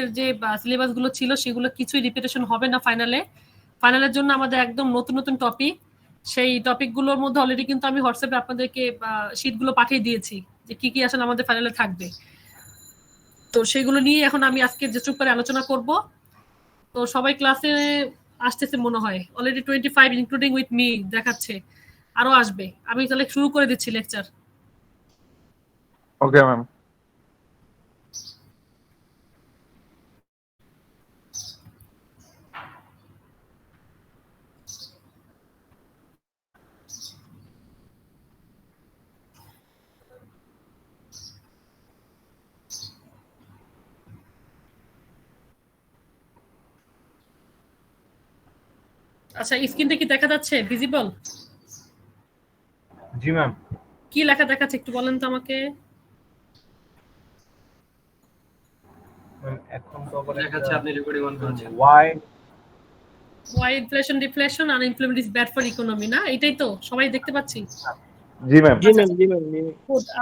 আমাদের যে সিলেবাস গুলো ছিল সেগুলো কিছুই রিপিটেশন হবে না ফাইনালের জন্য আমাদের একদম নতুন নতুন টপিক, সেই টপিকগুলোর মধ্যে অলরেডি কিন্তু আমি হোয়াটসঅ্যাপে আপনাদেরকে শীটগুলো পাঠিয়ে দিয়েছি যে কি কি আসলে আমাদের ফাইনালে থাকবে। তো সেগুলো নিয়ে এখন আমি আজকে যে চুপ করে আলোচনা করব। তো সবাই ক্লাসে আসতেছে মনে হয়, অলরেডি 25 ইনক্লুডিং উইথ মি দেখাচ্ছে, আরো আসবে। আমি তাহলে শুরু করে দিচ্ছি লেকচার। Okay ma'am. আচ্ছা, স্ক্রিনটা কি দেখা যাচ্ছে, ভিজিবল? জি ম্যাম। কি লেখা দেখাচ্ছে একটু বলেন তো আমাকে। ম্যাম এখন তো আবার দেখাচ্ছে আপনি রেকর্ডিং অন করেছেন। why inflation deflation unemployment is bad for economy, না এটাই তো সবাই দেখতে পাচ্ছি? জি ম্যাম।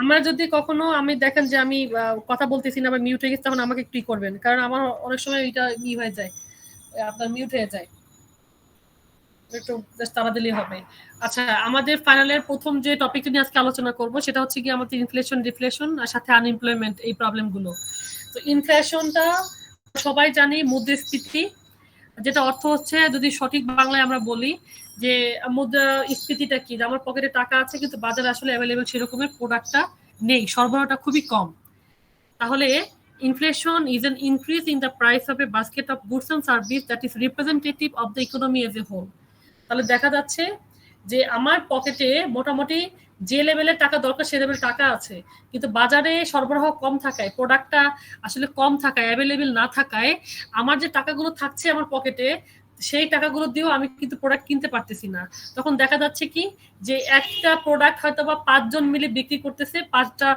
আমরা যদি কখনো আমি দেখেন যে আমি কথা বলতেছি না বা মিউট হয়ে গেছে, তখন আমাকে একটু করবেন, কারণ আমার অনেক সময় এটা হয়ে যায়, আপনার মিউট হয়ে যায়, একটু জাস্ট তাড়া দিলেই হবে। আচ্ছা, আমাদের ফাইনালের প্রথম যে টপিকটা নিয়ে আজকে আলোচনা করব সেটা হচ্ছে কি আমাদের ইনফ্লেশন ডিফ্লেশন আর সাথে আনএমপ্লয়মেন্ট, এই প্রবলেমগুলো। তো ইনফ্লেশনটা সবাই জানি মুদ্রাস্ফীতি, যেটা অর্থ হচ্ছে যদি সঠিক বাংলায় আমরা বলি যে মুদ্রাস্ফীতিটা কি, আমার পকেটে টাকা আছে কিন্তু বাজারে আসলে অ্যাভেলেবেল সেরকমের প্রোডাক্টটা নেই, সরবরাহটা খুবই কম। তাহলে inflation is an increase in the price of a basket of goods and service that is representative of the economy as a whole. তাহলে দেখা যাচ্ছে যে আমার পকেটে মোটামুটি যে লেভেলের টাকা দরকার সে লেভেলের টাকা আছে, কিন্তু বাজারে সরবরাহ কম থাকায়, প্রোডাক্টটা আসলে কম থাকায়, অ্যাভেলেবেল না থাকায় আমার যে টাকাগুলো থাকছে আমার পকেটে, সেই টাকাগুলো দিয়েও আমি কিন্তু প্রোডাক্ট কিনতে পারতেছি না। তখন দেখা যাচ্ছে কি যে একটা প্রোডাক্ট হয়তো বা 5 জন মিলে বিক্রি করতেছে, 5টা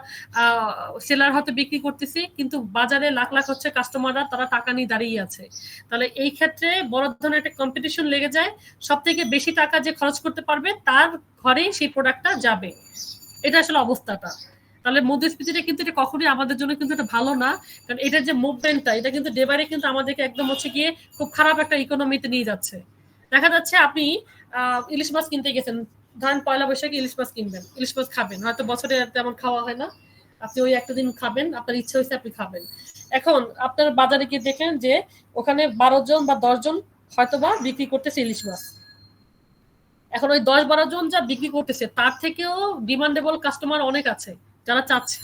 সেলার হয়তো বিক্রি করতেছে, কিন্তু বাজারে লাখ লাখ হচ্ছে কাস্টমাররা, তারা টাকা নিয়ে দাঁড়িয়ে আছে। তাহলে এই ক্ষেত্রে বড় ধরনের একটা কম্পিটিশন লেগে যায়, সব থেকে বেশি টাকা যে খরচ করতে পারবে তার ঘরেই সেই প্রোডাক্টটা যাবে। এটা আসলে অবস্থাটা। তাহলে মুদ্রাস্ফীতিটা কিন্তু এটা কখনোই আমাদের জন্য কিন্তু এটা ভালো না, কারণ এটার যে মুভমেন্টটা এটা কিন্তু ডেবারে কিন্তু আমাদেরকে একদম হচ্ছে গিয়ে খুব খারাপ একটা ইকোনমিতে নিয়ে যাচ্ছে। দেখা যাচ্ছে আপনি ইলিশ মাছ কিনতে গেছেন, ধরেন পয়লা বৈশাখে ইলিশ মাছ কিনবেন, ইলিশ মাছ খাবেন, হয়তো বছরে তেমন খাওয়া হয় না, আপনি ওই একটা দিন খাবেন, আপনার ইচ্ছা হয়েছে আপনি খাবেন। এখন আপনার বাজারে গিয়ে দেখেন যে ওখানে 12 জন বা 10 জন হয়তো বা বিক্রি করতেছে ইলিশ মাছ। এখন ওই 10-12 জন যা বিক্রি করতেছে তার থেকেও ডিমান্ডেবল কাস্টমার অনেক আছে যারা চাচ্ছে।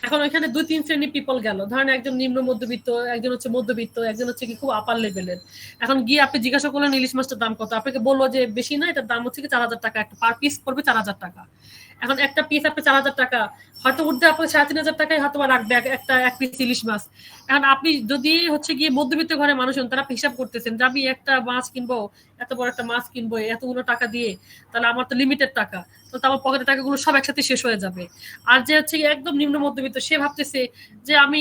এখন ওইখানে 2-3 শ্রেণী পিপল গেল, ধরেন একজন নিম্ন মধ্যবিত্ত, একজন হচ্ছে মধ্যবিত্ত, একজন হচ্ছে কি খুব আপার লেভেলের। এখন গিয়ে আপনি জিজ্ঞাসা করলেন ইলিশ মাছটার দাম কত, আপনাকে বললো যে বেশি না, এটার দাম হচ্ছে কি 4000 টাকা, একটা পার পিস পড়বে 4000 টাকা। এখন একটা পিস আপনি 4000 টাকা, হয়তো উঠতে আপনাকে 3500 টাকায় হয়তো রাখবে একটা এক পিস ইলিশ মাছ। এখন আপনি যদি হচ্ছে গিয়ে মধ্যবিত্ত ঘরে মানুষ হন, তারা হিসাব করতেছেন যে আমি একটা মাছ কিনবো, এত বড় একটা মাছ কিনবো এতগুলো টাকা দিয়ে, তাহলে আমার তো লিমিটেড টাকা, তো আমার পকেটের টাকাগুলো সব একসাথে শেষ হয়ে যাবে। আর যে হচ্ছে একদম নিম্ন মধ্যবিত্ত, সে ভাবতেছে যে আমি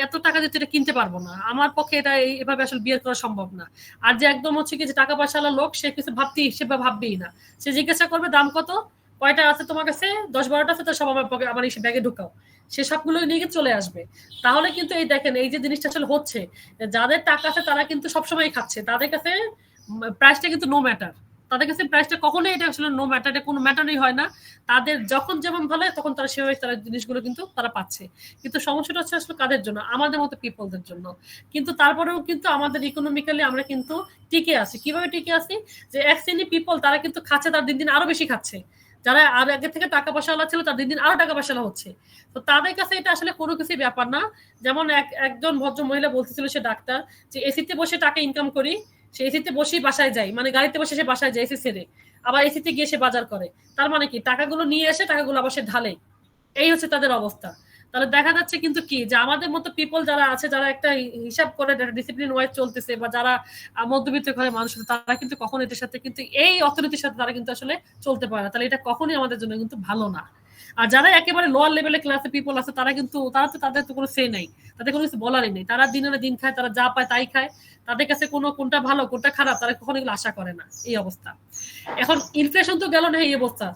এত টাকা দিয়ে এটা কিনতে পারবো না, আমার পক্ষে এটা এভাবে আসলে বিয়ে করা সম্ভব না। আর যে একদম হচ্ছে কি যে টাকা পয়সাওয়ালা লোক, সে কিছু ভাববেই না, সে জিজ্ঞাসা করবে দাম কত, কয়টা আছে তোমার কাছে, 10-12টা আছে, তো সব আমার ব্যাগে ঢুকাও, সে সবগুলো নিয়ে চলে আসবে। তাহলে কিন্তু এই দেখেন এই যে জিনিসটা আসলে হচ্ছে, যাদের টাকা আছে তারা কিন্তু সবসময় খাচ্ছে, তাদের কাছে প্রাইসটা কিন্তু নো ম্যাটার, তাদের কাছে প্রাইসটা কখনোই এটা আসলে নো ম্যাটার, এটা কোনো ম্যাটারই হয় না। তাদের যখন যেমন ভালো তখন তারা সেভাবে তারা জিনিসগুলো কিন্তু তারা পাচ্ছে। কিন্তু সমস্যাটা হচ্ছে আসলে কাদের জন্য, আমাদের মতো পিপলদের জন্য। কিন্তু তারপরেও কিন্তু আমাদের ইকোনমিক্যালি আমরা কিন্তু টিকে আছি। কিভাবে টিকে আছি, যে এক শ্রেণী পিপল তারা কিন্তু খাচ্ছে, তার দিন দিন আরো বেশি খাচ্ছে, যারা আর আগে থেকে টাকা পয়সাওয়ালা ছিল তার দিন দিন আরো টাকা পয়সাওয়ালা হচ্ছে। তো তাদের কাছে এটা আসলে কোনো কিছুই ব্যাপার না। যেমন একজন ভদ্র মহিলা বলতেছিল, সে ডাক্তার, যে এসিতে বসে টাকা ইনকাম করি, সে এসিতে বসেই বাসায় যায়, মানে গাড়িতে বসে সে বাসায় যায় এসি ছেড়ে, আবার এসিতে গিয়ে সে বাজার করে। তার মানে কি, টাকাগুলো নিয়ে এসে টাকাগুলো আবার সে ঢালে, এই হচ্ছে তাদের অবস্থা। তাহলে দেখা যাচ্ছে কিন্তু কি যে আমাদের মতো পিপল যারা আছে, যারা একটা হিসাব করে ডিসিপ্লিন ওয়াইজ চলতেছে, বা যারা মধ্যবিত্ত ঘরের মানুষ, তারা কিন্তু কখনো এটার সাথে কিন্তু এই অর্থনীতির সাথে তারা কিন্তু আসলে চলতে পারে না। তাহলে এটা কখনোই আমাদের জন্য কিন্তু ভালো না। আর যারা একেবারে লোয়ার লেভেলের ক্লাসে পিপল আছে, তারা কিন্তু তাদের তো কোনো সে নাই, তাদের কোনো কিছু বলারই নেই, তারা দিনের দিন খায়, তারা যা পায় তাই খায়, তাদের কাছে কোনো কোনটা ভালো কোনটা খারাপ তারা কখনো এগুলো আশা করে না, এই অবস্থা। এখন ইনফ্লেশন তো গেল না, এই অবস্থা।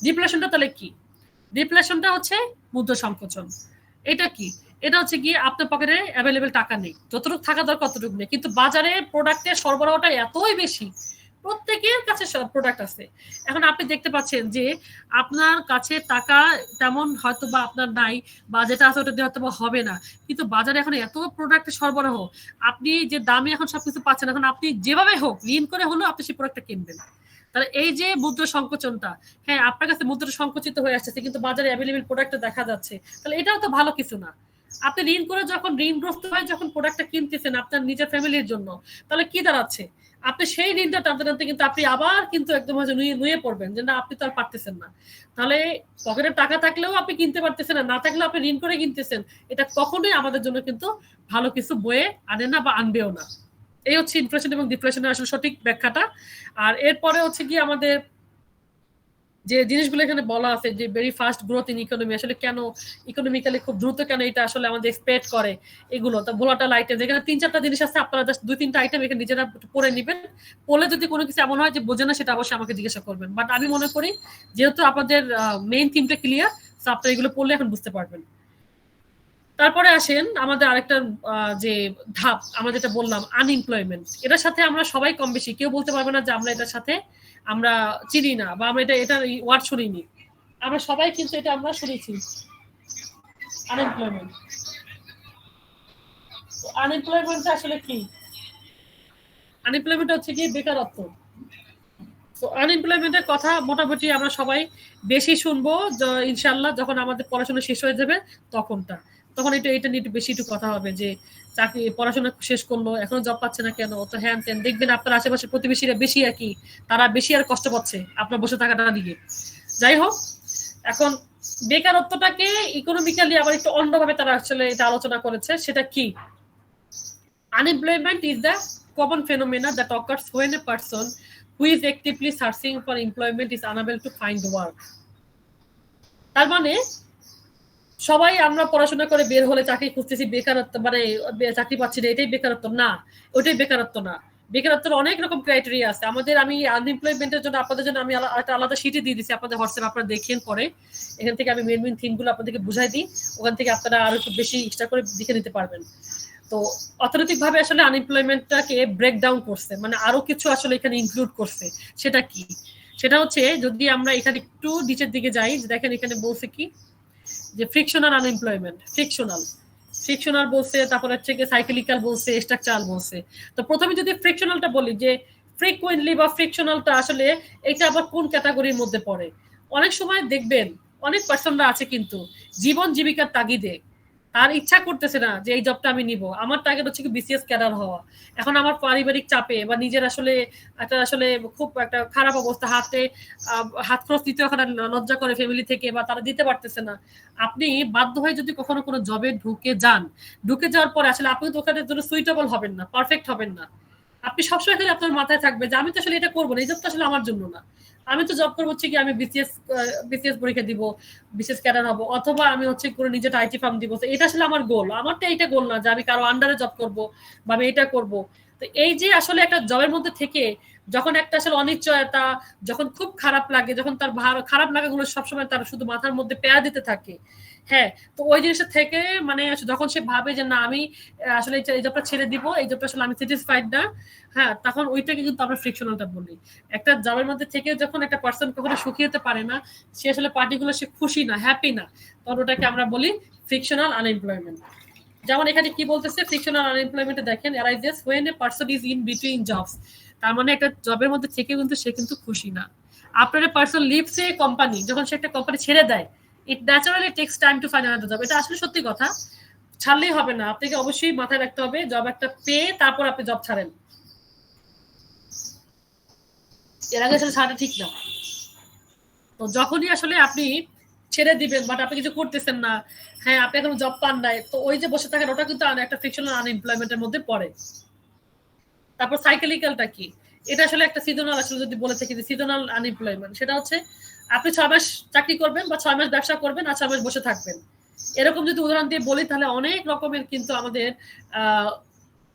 ডিফ্লেশনটা তাহলে কি? ডিফ্লেশনটা হচ্ছে মুদ্রা সংকোচন। এটা কি? এটা হচ্ছে গিয়ে আপনার পকেটে অ্যাভেলেবেল টাকা নেই, যতটুকু থাকা দরকার ততটুকু নেই, কিন্তু বাজারে প্রোডাক্টের সরবরাহটা এতই বেশি, প্রত্যেকের কাছে সব প্রোডাক্ট আছে। এখন আপনি দেখতে পাচ্ছেন যে আপনার কাছে টাকা তেমন হয়তো বা আপনার নাই, বা যেটা আছে ওটা দিয়ে হয়তো বা হবে না, কিন্তু বাজারে এখন এত প্রোডাক্টের সরবরাহ, আপনি যে দামে এখন সবকিছু পাচ্ছেন, এখন আপনি যেভাবে হোক ঋণ করে হলেও আপনি সেই প্রোডাক্টটা কিনবেন। তাহলে এই যে মুদ্রা সংকোচনটা, হ্যাঁ আপনার কাছে মুদ্রা সংকুচিত হয়ে আসছে কিন্তু বাজারে অ্যাভেলেবেল প্রোডাক্ট দেখা যাচ্ছে, তাহলে এটাও তো ভালো কিছু না। আপনি ঋণ করে যখন ঋণগ্রস্ত হয়ে যখন প্রোডাক্টটা কিনতেছেন আপনার নিজের ফ্যামিলির জন্য, তাহলে কি দাঁড়াচ্ছে, আপনি সেই ঋণটা টানতে টানতে কিন্তু আপনি আবার কিন্তু একদম হয়তো নুয়ে পড়বেন যে না আপনি তো আর পারতেছেন না। তাহলে পকেটে টাকা থাকলেও আপনি কিনতে পারতেছেন না, না থাকলেও আপনি ঋণ করে কিনতেছেন, এটা কখনোই আমাদের জন্য কিন্তু ভালো কিছু বয়ে আনে না বা আনবেও না। এই হচ্ছে ইনফ্লেশন এবং ডিফ্লেশনের আসলে সঠিক ব্যাখ্যাটা। আর এরপরে হচ্ছে কি আমাদের যে জিনিসগুলো এখানে বলা আছে যে very fast growth in economy, আসলে কেন ইকোনমিক্যালি খুব দ্রুত কেন এটা আসলে আমাদের এক্সপেক্ট করে, এগুলো তো ভোলাটাইল আইটেম, যেখানে 3-4টা জিনিস আছে, আপনারা জাস্ট 2-3টা আইটেম এখানে নিজেরা পড়ে নেবেন, পড়লে যদি কোনো কিছু এমন হয় যে বোঝে না সেটা অবশ্যই আমাকে জিজ্ঞাসা করবেন। বাট আমি মনে করি যেহেতু আপনাদের মেইন থিমটা ক্লিয়ার, সো আপনারা এগুলো পড়লে এখন বুঝতে পারবেন। তারপরে আসেন আমাদের আরেকটা যে ধাপ আমরা যেটা বললাম আনএমপ্লয়মেন্ট, এটার সাথে আমরা সবাই কম বেশি, কেউ বলতে পারবে না যে আমরা এটার সাথে আমরা চিনি না বা আমরা এটা ওয়ার্ড শুনিনি, আমরা সবাই কিন্তু এটা আমরা শুনেছি। আনএমপ্লয়মেন্ট, আনএমপ্লয়মেন্ট আসলে কি? আনএমপ্লয়মেন্ট হচ্ছে কি বেকারত্ব। তো আনএমপ্লয়মেন্টের কথা মোটামুটি আমরা সবাই বেশি শুনবো ইনশাল্লাহ যখন আমাদের পড়াশোনা শেষ হয়ে যাবে তখন এটা নিয়ে একটু বেশি একটু কথা হবে যে চাকরি পড়াশোনা শেষ করলো এখনো জব পাচ্ছে না কেন, তো হ্যান ত্যান দেখবেন আপনার আশেপাশে প্রতিবেশীরা বেশি আর কি, তারা বেশি আর কষ্ট পাচ্ছে আপনার বসে থাকাটা নিয়ে। যাই হোক, এখন বেকারত্বটাকে ইকোনমিক্যালি আবার একটু অন্যভাবে তারা আসলে এটা আলোচনা করেছে, সেটা কি? Unemployment is the common phenomena that occurs when a person who is actively searching for employment is unable to find work. তার মানে সবাই আমরা পড়াশোনা করে বের হলে চাকরি খুঁজতেছি, বেকারত্ব মানে চাকরি পাচ্ছি না এটাই বেকারত্ব না, ওইটাই বেকারত্ব না। বেকারত্বের অনেক রকম ক্রাইটেরিয়া আছে আমাদের। আমি আনএমপ্লয়মেন্টের জন্য আপনাদের জন্য আমি একটা আলাদা শিটে দিয়ে দিচ্ছি আপনাদের হোয়াটসঅ্যাপ, আপনারা দেখেন পরে, এখান থেকে আমি মেন থিমগুলো আপনাদেরকে বুঝাই দিই, ওখান থেকে আপনারা আরো একটু বেশি এক্সট্রা করে দেখে নিতে পারবেন। তো অর্থনৈতিকভাবে আসলে আনএমপ্লয়মেন্টটাকে ব্রেকডাউন করছে, মানে আরো কিছু আসলে এখানে ইনক্লুড করছে। সেটা কি? সেটা হচ্ছে যদি আমরা এখানে একটু নিচের দিকে যাই, দেখেন এখানে বলছে কি যে ফ্রিকশনাল আনএমপ্লয়মেন্ট, ফ্রিকশনাল বলছে, তারপর হচ্ছে কি সাইক্লিক্যাল বলছে, স্ট্রাকচারাল বলছে। তো প্রথমে যদি ফ্রিকশনালটা বলি যে ফ্রিকুয়েন্টলি বা ফ্রিকশনালটা আসলে এটা আবার কোন ক্যাটাগরির মধ্যে পড়ে? অনেক সময় দেখবেন অনেক পার্সনরা আছে কিন্তু জীবন জীবিকার তাগিদে তার ইচ্ছা করতেছে না যে এই জবটা আমি নিব, আমার টার্গেট হচ্ছে কি বিসিএস ক্যাডার হওয়া। এখন আমার পারিবারিক চাপে বা নিজের আসলে একটা আসলে খুব একটা খারাপ অবস্থা, হাত খরচ দিতে ওখানে লজ্জা করে ফ্যামিলি থেকে বা তারা দিতে পারতেছে না, আপনি বাধ্য হয়ে যদি কখনো কোনো জবে ঢুকে যাওয়ার পরে আসলে আপনি তো ওখানে জন্য সুইটেবল হবেন না, পারফেক্ট হবেন না। আপনি সবসময় খালি আপনার মাথায় থাকবে যে আমি তো আসলে এটা করবো না, এই জবটা আসলে আমার জন্য না, আমি তো জব করবো হচ্ছে কি আমি বিসিএস পরীক্ষা দিব, বিসিএস ক্যাডার হবো, অথবা আমি হচ্ছে করে নিজের আইটি ফার্ম দিব। এটা আসলে আমার গোল, আমারটা এইটা গোল না যে আমি কারো আন্ডারে জব করব বা আমি এটা করব। তো এই যে আসলে একটা জবের মধ্যে থেকে যখন একটা আসলে অনিশ্চয়তা, যখন খুব খারাপ লাগে, যখন তার খারাপ লাগাগুলো সবসময় তার শুধু মাথার মধ্যে পেয়া দিতে থাকে, হ্যাঁ, তো ওই জিনিসটা থেকে মানে যখন সে ভাবে যে না আমি আসলে এই জবটা ছেড়ে দিব, এই জবটা আসলে আমি স্যাটিসফাইড না, হ্যাঁ, তখন ওইটাকে কিন্তু আমরা ফ্রিকশনালটা বলি। একটা জবের মধ্যে থেকে যখন একটা পার্সন কখনো সুখী হতে পারে না, সে আসলে পার্টিকুলার সে খুশি না, হ্যাপি না, তখন ওটাকে আমরা বলি ফ্রিকশনাল আনএমপ্লয়মেন্ট। যেমন এখানে কি বলতেছে, ফ্রিকশনাল আনএমপ্লয়মেন্টে দেখেন arises when a person is in between jobs. তার মানে একটা জবের মধ্যে থেকে কিন্তু সে কিন্তু খুশি না। আপনার পার্সন লিভস এ কোম্পানি, যখন সে একটা কোম্পানি ছেড়ে দেয়, it naturally takes time to find another job. এটা আসলে সত্যি কথা, ছাড়লেই হবে না, আপনাকে অবশ্যই মাথায় রাখতে হবে জব একটা পেয়ে তারপর আপনি জব ছাড়েন, এর আগে আসলে ছাড়া ঠিক না। তো যখনই আসলে আপনি ছেড়ে দিবেন বাট আপনি কিছু করতেছেন না, হ্যাঁ আপনি এখন জব পান নাই, তো ওই যে বসে থাকেন ওটা কিন্তু একটা ফ্রিকশনাল আনএমপ্লয়মেন্টের মধ্যে পড়ে। তারপর সাইকেলিক্যালটা কি? এটা আসলে একটা সিজনাল, আসলে যদি বলে থাকি যে সিজনাল আনএমপ্লয়মেন্ট, সেটা হচ্ছে আপনি 6 মাস চাকরি করবেন বা 6 মাস ব্যবসা করবেন আর 6 মাস বসে থাকবেন। এরকম যদি উদাহরণ দিয়ে বলি তাহলে অনেক রকমের কিন্তু আমাদের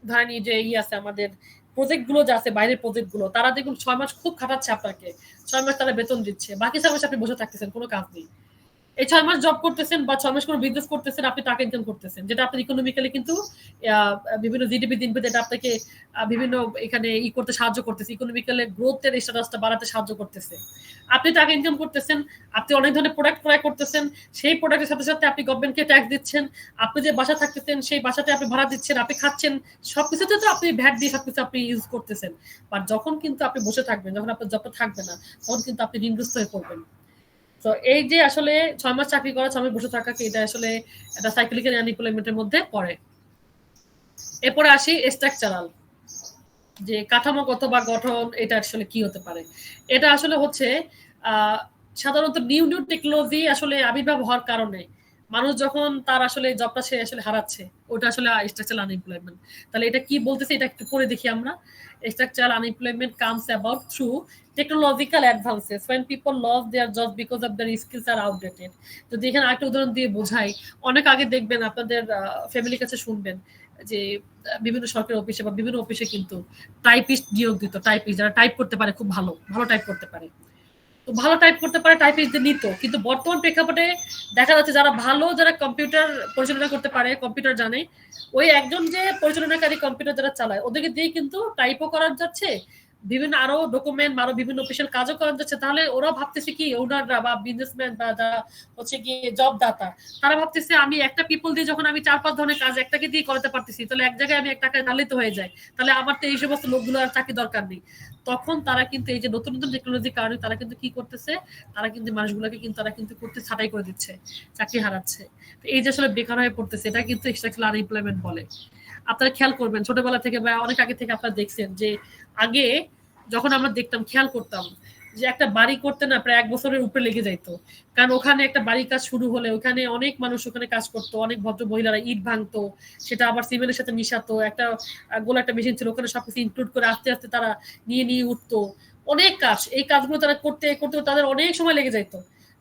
ধরেন যে আছে আমাদের প্রজেক্ট গুলো যে আছে, বাইরের প্রজেক্ট গুলো, তারা দেখুন 6 মাস খুব খাটাচ্ছে আপনাকে, 6 মাস তারা বেতন দিচ্ছে, বাকি 6 মাস আপনি বসে থাকতেছেন, কোনো কাজ নেই। এই 6 মাস জব করতেছেন বা 6 মাস কোনো বিজনেস করতেছেন, আপনি টাকা ইনকাম করতেছেন, যেটা আপনার ইকোনমিক্যালি কিন্তু বিভিন্ন জিডিপি দিন এটা আপনাকে বিভিন্ন এখানে করতে সাহায্য করতেছে, ইকোনমিক্যালি গ্রোথের স্ট্যাটাসটা বাড়াতে সাহায্য করতেছে। আপনি টাকা ইনকাম করতেছেন, আপনি অনেক ধরনের প্রোডাক্ট ক্রয় করতেছেন, সেই প্রোডাক্টের সাথে সাথে আপনি গভর্নমেন্টকে ট্যাক্স দিচ্ছেন, আপনি যে বাসা থাকতেছেন সেই বাসাতে আপনি ভাড়া দিচ্ছেন, আপনি খাচ্ছেন, সবকিছুতে তো আপনি ভ্যাট দিয়ে সবকিছু আপনি ইউজ করতেছেন। বাট যখন কিন্তু আপনি বসে থাকবেন, যখন আপনার জবটা থাকবে না, তখন কিন্তু আপনি ঋণগ্রস্ত হয়ে পড়বেন। তো এই যে আসলে 6 মাস চাকরি করা, 6 মাস বসে থাকাকে, এটা আসলে একটা সাইক্লিক্যাল আনএমপ্লয়মেন্টের মধ্যে পড়ে। এরপরে আসি স্ট্রাকচারাল, যে কাঠামোগত বা গঠন, এটা আসলে কি হতে পারে। এটা আসলে হচ্ছে সাধারণত নিউ নিউ টেকনোলজি আসলে আবির্ভাব হওয়ার কারণে মানুষ যখন তার আসলে জবটা সে আসলে হারাচ্ছে, ওটা আসলে স্ট্রাকচারাল আনএমপ্লয়মেন্ট। তাহলে এটা কি বলতেছে, এটা একটু পরে দেখি আমরা। Structural unemployment comes about through technological advances when people lose their jobs because of their skills are outdated. যদি এখানে আরেকটা উদাহরণ দিয়ে বোঝাই, অনেক আগে দেখবেন আপনাদের ফ্যামিলির কাছে শুনবেন যে বিভিন্ন সরকারি অফিসে বা বিভিন্ন অফিসে কিন্তু টাইপিস্ট নিয়োগ দিত, টাইপিস্ট যারা টাইপ করতে পারে, খুব ভালো ভালো টাইপ করতে পারে, তো ভালো টাইপ করতে পারে টাইপিস্টদের নিত। কিন্তু বর্তমান প্রেক্ষাপটে দেখা যাচ্ছে যারা ভালো, যারা কম্পিউটার পরিচালনা করতে পারে, কম্পিউটার জানে, ওই একজন যে পরিচালনাকারী কম্পিউটার যারা চালায়, ওদেরকে দিয়ে কিন্তু টাইপও করা যাচ্ছে, বিভিন্ন আরো ডকুমেন্ট আরো বিভিন্ন অফিসিয়াল কাজও করা যাচ্ছে। তাহলে ওরা ভাবতেছে কি, ওনাররা বা বিজনেসম্যান বা যারা হচ্ছে গিয়ে জব দাতা, তারা ভাবতেছে আমি একটা পিপল দিয়ে যখন আমি 4-5 ধরনের কাজ একটাকে দিয়ে করাতে পারতেছি, তাহলে এক জায়গায় আমি 1 টাকায় নালিত হয়ে যায়, তাহলে আমার তো এই সমস্ত লোকগুলো আর চাকরি দরকার নেই। তখন তারা কিন্তু এই যে নতুন নতুন টেকনোলজির কারণে তারা কিন্তু কি করতেছে, তারা কিন্তু মানুষগুলোকে কিন্তু তারা কিন্তু করতে ছাঁটাই করে দিচ্ছে, চাকরি হারাচ্ছে। এই যে আসলে বেকার হয়ে পড়তেছে, এটা কিন্তু স্ট্রাকচারাল আনএমপ্লয়মেন্ট বলে। আপনারা খেয়াল করবেন ছোটবেলা থেকে বা অনেক আগে থেকে আপনারা দেখছেন যে আগে যখন আমরা দেখতাম, খেয়াল করতাম যে একটা বাড়ি করতে না প্রায় 1 বছরের উপরে লেগে যাইতো, কারণ ওখানে একটা বাড়ির কাজ শুরু হলে ওখানে অনেক মানুষ ওখানে কাজ করতো, অনেক ভদ্র মহিলারা ইট ভাঙতো, সেটা আবার সিমেন্টের সাথে মিশাতো, একটা গোলা একটা মেশিন ছিল, ওখানে সবকিছু ইনক্লুড করে আস্তে আস্তে তারা নিয়ে উঠতো, অনেক কাজ। এই কাজগুলো তারা করতে করতে তাদের অনেক সময় লেগে যাইত,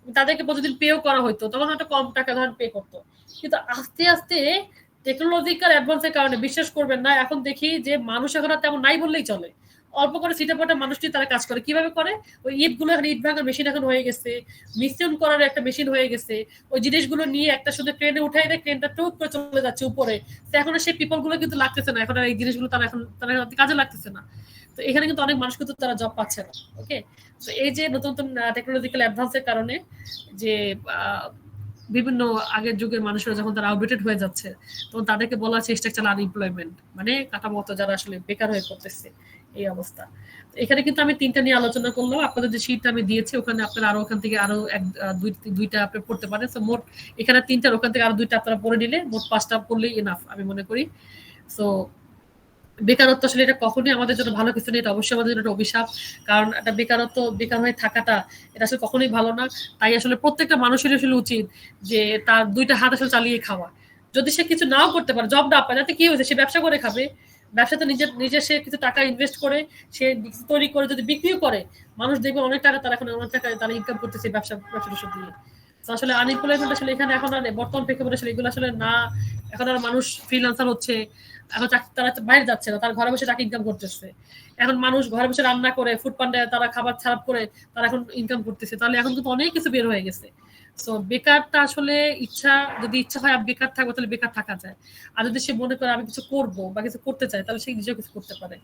তাদেরকে প্রতিদিন পেও করা হইতো, তখন একটা কম টাকা ধরেন পে করতো। কিন্তু আস্তে আস্তে টেকনোলজিক্যাল অ্যাডভান্সের কারণে বিশ্বাস করবেন না, এখন দেখি যে মানুষ এখন আর তেমন নাই বললেই চলে, অল্প করে সিটাপটা মানুষটি তারা কাজ করে। কিভাবে করে, ওই ইট গুলো এখন ইট ভাঙার মেশিন এখন হয়ে গেছে, মিশ্রণ করার একটা মেশিন হয়ে গেছে, ওই জিনিসগুলো নিয়ে একটা শুধু ট্রেনে উঠাই দেয়, ট্রেনটা টুক করে চলে যাচ্ছে উপরে। তো এখন সেই পিপল গুলো কিন্তু লাগতেছে না, এখন আর এই জিনিসগুলো তারা এখন তারা কাজে লাগতেছে না। তো এখানে কিন্তু অনেক মানুষ কিন্তু তারা জব পাচ্ছে না। ওকে, তো এই যে নতুন নতুন টেকনোলজিক্যাল অ্যাডভান্সের কারণে যে বিভিন্ন আগের যুগের মানুষরা যখন তারা আউটডেটেড হয়ে যাচ্ছে, তখন তাদেরকে বলা হচ্ছে স্ট্রাকচারাল আনএমপ্লয়মেন্ট, মানে কাঠামোগত যারা আসলে বেকার হয়ে পড়তেছে, এই অবস্থা। এখানে কিন্তু আমি 3টা নিয়ে আলোচনা করলাম, আপনাদের যে শীটটা আমি দিয়েছি ওখানে আপনারা আরো ওখান থেকে আরো দুইটা আপনি পড়তে পারেন। সো মোট এখানে 3টার, ওখান থেকে আরো 2টা আপনারা পড়ে নিলে মোট 5টা পড়লেই এনাফ আমি মনে করি। সো বেকারত্ব আসলে এটা কখনোই আমাদের জন্য ভালো কিছু নেই, এটা অবশ্যই আমাদের জন্য একটা অভিশাপ। কারণ একটা বেকারত্ব, বেকার হয়ে থাকাটা এটা আসলে কখনোই ভালো না। তাই আসলে প্রত্যেকটা মানুষের আসলে উচিত যে তার 2টা হাত আসলে চালিয়ে খাওয়া। যদি সে কিছু নাও করতে পারে, জব না পায়, তাতে কি হয়েছে, সে ব্যবসা করে খাবে, ব্যবসাতে নিজের সে কিছু টাকা ইনভেস্ট করে সে তৈরি করে যদি বিক্রিও করে, মানুষ দেখবে অনেক টাকা তারা এখন অনেক টাকা তারা ইনকাম করতেছে ব্যবসা দিয়ে। আসলে আনএমপ্লয়মেন্ট আসলে এখানে এখন আর বর্তমান প্রেক্ষাপটে আসলে এগুলো আসলে না, এখন আর মানুষ ফ্রিল্যান্সার হচ্ছে, এখন তারা বাইরে যাচ্ছে না, তারা ঘরে বসে টাকা ইনকাম করতেছে। এখন মানুষ ঘরে বসে রান্না করে, ফুড পান্ডে তারা খাবার খারাপ করে তারা এখন ইনকাম করতেছে। তাহলে এখন কিন্তু অনেক কিছু বের হয়ে গেছে। সো বেকারটা আসলে যদি ইচ্ছা হয় বেকার থাকবো, তাহলে বেকার থাকা যায়। আর যদি সে মনে করে আমি কিছু করবো বা কিছু করতে চাই, তাহলে সে নিজেও কিছু করতে পারে।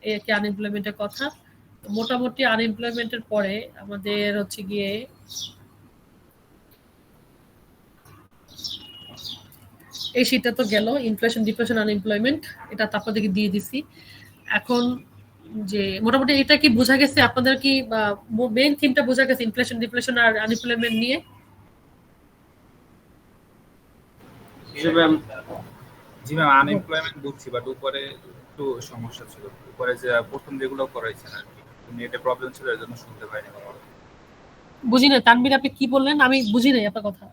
এই কি আনএমপ্লয়মেন্টের কথা। মোটামুটি আনএমপ্লয়মেন্টের পরে আমাদের হচ্ছে গিয়ে এই শীটটা তো গেল, ইনফ্লেশন, ডিপ্রেশন, আনএমপ্লয়মেন্ট, এটা তো আপনাদেরকে দিয়ে দিছি। এখন যে মোটামুটি এটা কি বোঝা গেছে আপনাদের, কি মেইন থিমটা বোঝা গেছে ইনফ্লেশন, ডিপ্রেশন আর আনএমপ্লয়মেন্ট নিয়ে? জি ম্যাম, আনএমপ্লয়মেন্ট বুঝছি, বাট উপরে একটু সমস্যা ছিল, উপরে যে প্রথম যেগুলো করাইছেন আর কি, নেটে প্রবলেম ছিল, এর জন্য শুনতে পাইনি। বুঝি না তানভীর, আপনি কি বললেন, আমি বুঝি নাই আপনার কথা।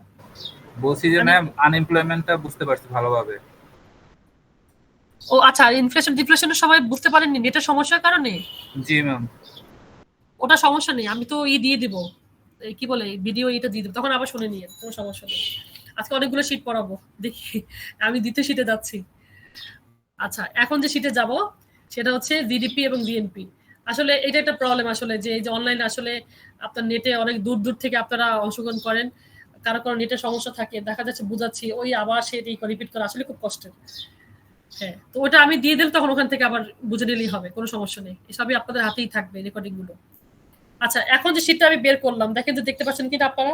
বলছি যে ম্যাম আনএমপ্লয়মেন্টটা বুঝতে পারছি ভালোভাবে। ও আচ্ছা, ইনফ্লেশন ডিপ্রেশনের সবাই বুঝতে পারেননি নেটের সমস্যার কারণে? জি ম্যাম। ওটা সমস্যা নেই, আমি তো দিয়ে দিব, কি বলে ভিডিও এটা দিয়ে দেবো, তখন আবার শুনে নিয়ে, কোনো সমস্যা নেই। আজকে অনেকগুলো শীট পড়াবো, দেখি আমি দ্বিতীয় শীটে যাচ্ছি। আচ্ছা, এখন যে শীটে যাব সেটা হচ্ছে জিডিপি এবং বিএনপি। আসলে এটা একটা প্রবলেম আসলে, যে এই যে অনলাইনে আসলে আপনার নেটে অনেক দূর দূর থেকে আপনারা অংশগ্রহণ করেন, কারো কারো নেটের সমস্যা থাকে, দেখা যাচ্ছে বুঝাচ্ছি ওই আবার সে রিপিট করা আসলে খুব কষ্টের। হ্যাঁ, তো ওটা আমি দিয়ে দিলে তখন ওখান থেকে আবার বুঝে নিলেই হবে, কোনো সমস্যা নেই, এসবই আপনাদের হাতেই থাকবে রেকর্ডিং গুলো। আচ্ছা, এখন যে শীটটা আমি বের করলাম দেখেন তো, দেখতে পাচ্ছেন কিনা আপনারা?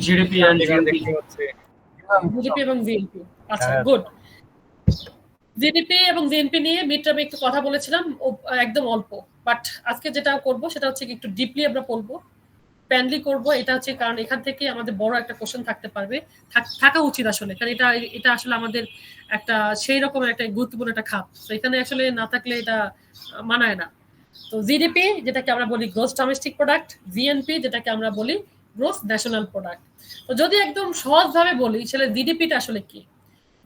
জিডিপি এন্ড দেখতে পাচ্ছি। জিডিপি এবং জিএনপি। আচ্ছা, হ্যাঁ। গুড। জিডিপি এবং জিএনপি নিয়ে মিড টার্মে একটু কথা বলেছিলাম, একদম অল্প, বাট আজকে যেটা করব সেটা হচ্ছে একটু ডিপলি আমরা বলবো, প্যানলি করব। এটা হচ্ছে কারণ এখান থেকে আমাদের বড় একটা কোশ্চেন থাকতে পারবে, থাকা উচিত আসলে, কারণ এটা আসলে আমাদের একটা সেই রকমের একটা গুরুত্বপূর্ণ একটা খাত, তো এখানে আসলে না থাকলে এটা মানায় না। তো জিডিপি যেটাকে আমরা বলি গ্রোস ডোমেস্টিক প্রোডাক্ট, জিএনপি যেটাকে আমরা বলি গ্রোস ন্যাশনাল প্রোডাক্ট। তো যদি একদম সহজভাবে বলি সেটা জিডিপিটা আসলে কি,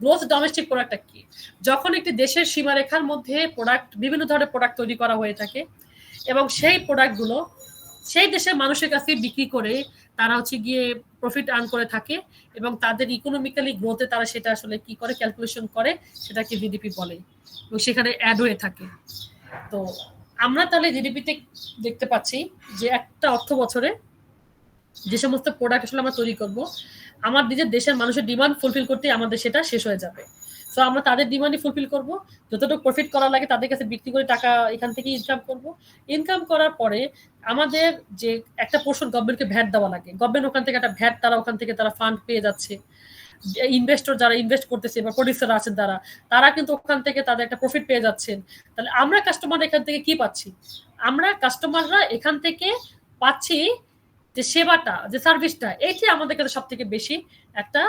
গ্রোস ডোমেস্টিক প্রোডাক্টটা কি? যখন একটি দেশের সীমারেখার মধ্যে প্রোডাক্ট, বিভিন্ন ধরনের প্রোডাক্ট তৈরি করা হয়ে থাকে এবং সেই প্রোডাক্টগুলো সেই দেশের মানুষের কাছে বিক্রি করে তারা হচ্ছে গিয়ে প্রফিট আর্ন করে থাকে এবং তাদের ইকোনমিক্যালি গ্রোথে তারা সেটা আসলে কি করে ক্যালকুলেশন করে, সেটাকে জিডিপি বলে এবং সেখানে অ্যাড হয়ে থাকে। তো আমরা তাহলে জিডিপিতে দেখতে পাচ্ছি যে একটা অর্থ বছরে যে সমস্ত প্রোডাক্ট আসলে আমরা তৈরি করব, আমার নিজের দেশের মানুষের ডিমান্ড ফুলফিল করতে আমাদের সেটা শেষ হয়ে যাবে। সো আমরা তাদের ডিমান্ডই ফুলফিল করব, যতটুকু প্রফিট করা লাগে তাদের কাছে বিক্রি করে টাকা এখান থেকে ইনকাম করব। ইনকাম করার পরে আমাদের যে একটা পোর্শন গভর্নমেন্টকে ভ্যাট দেওয়া লাগে, গভর্নমেন্ট ওখান থেকে একটা ভ্যাট, তারা ওখান থেকে তারা ফান্ড পেয়ে যাচ্ছে। ইনভেস্টর যারা ইনভেস্ট করতেছে বা প্রডিউসার আছেন তারা কিন্তু ওখান থেকে তাদের একটা প্রফিট পেয়ে যাচ্ছেন। তাহলে আমরা কাস্টমার এখান থেকে কি পাচ্ছি? আমরা কাস্টমাররা এখান থেকে পাচ্ছি যে সেবাটা, যে সার্ভিসটা, এইটি আমাদের কাছে সব থেকে বেশি একটা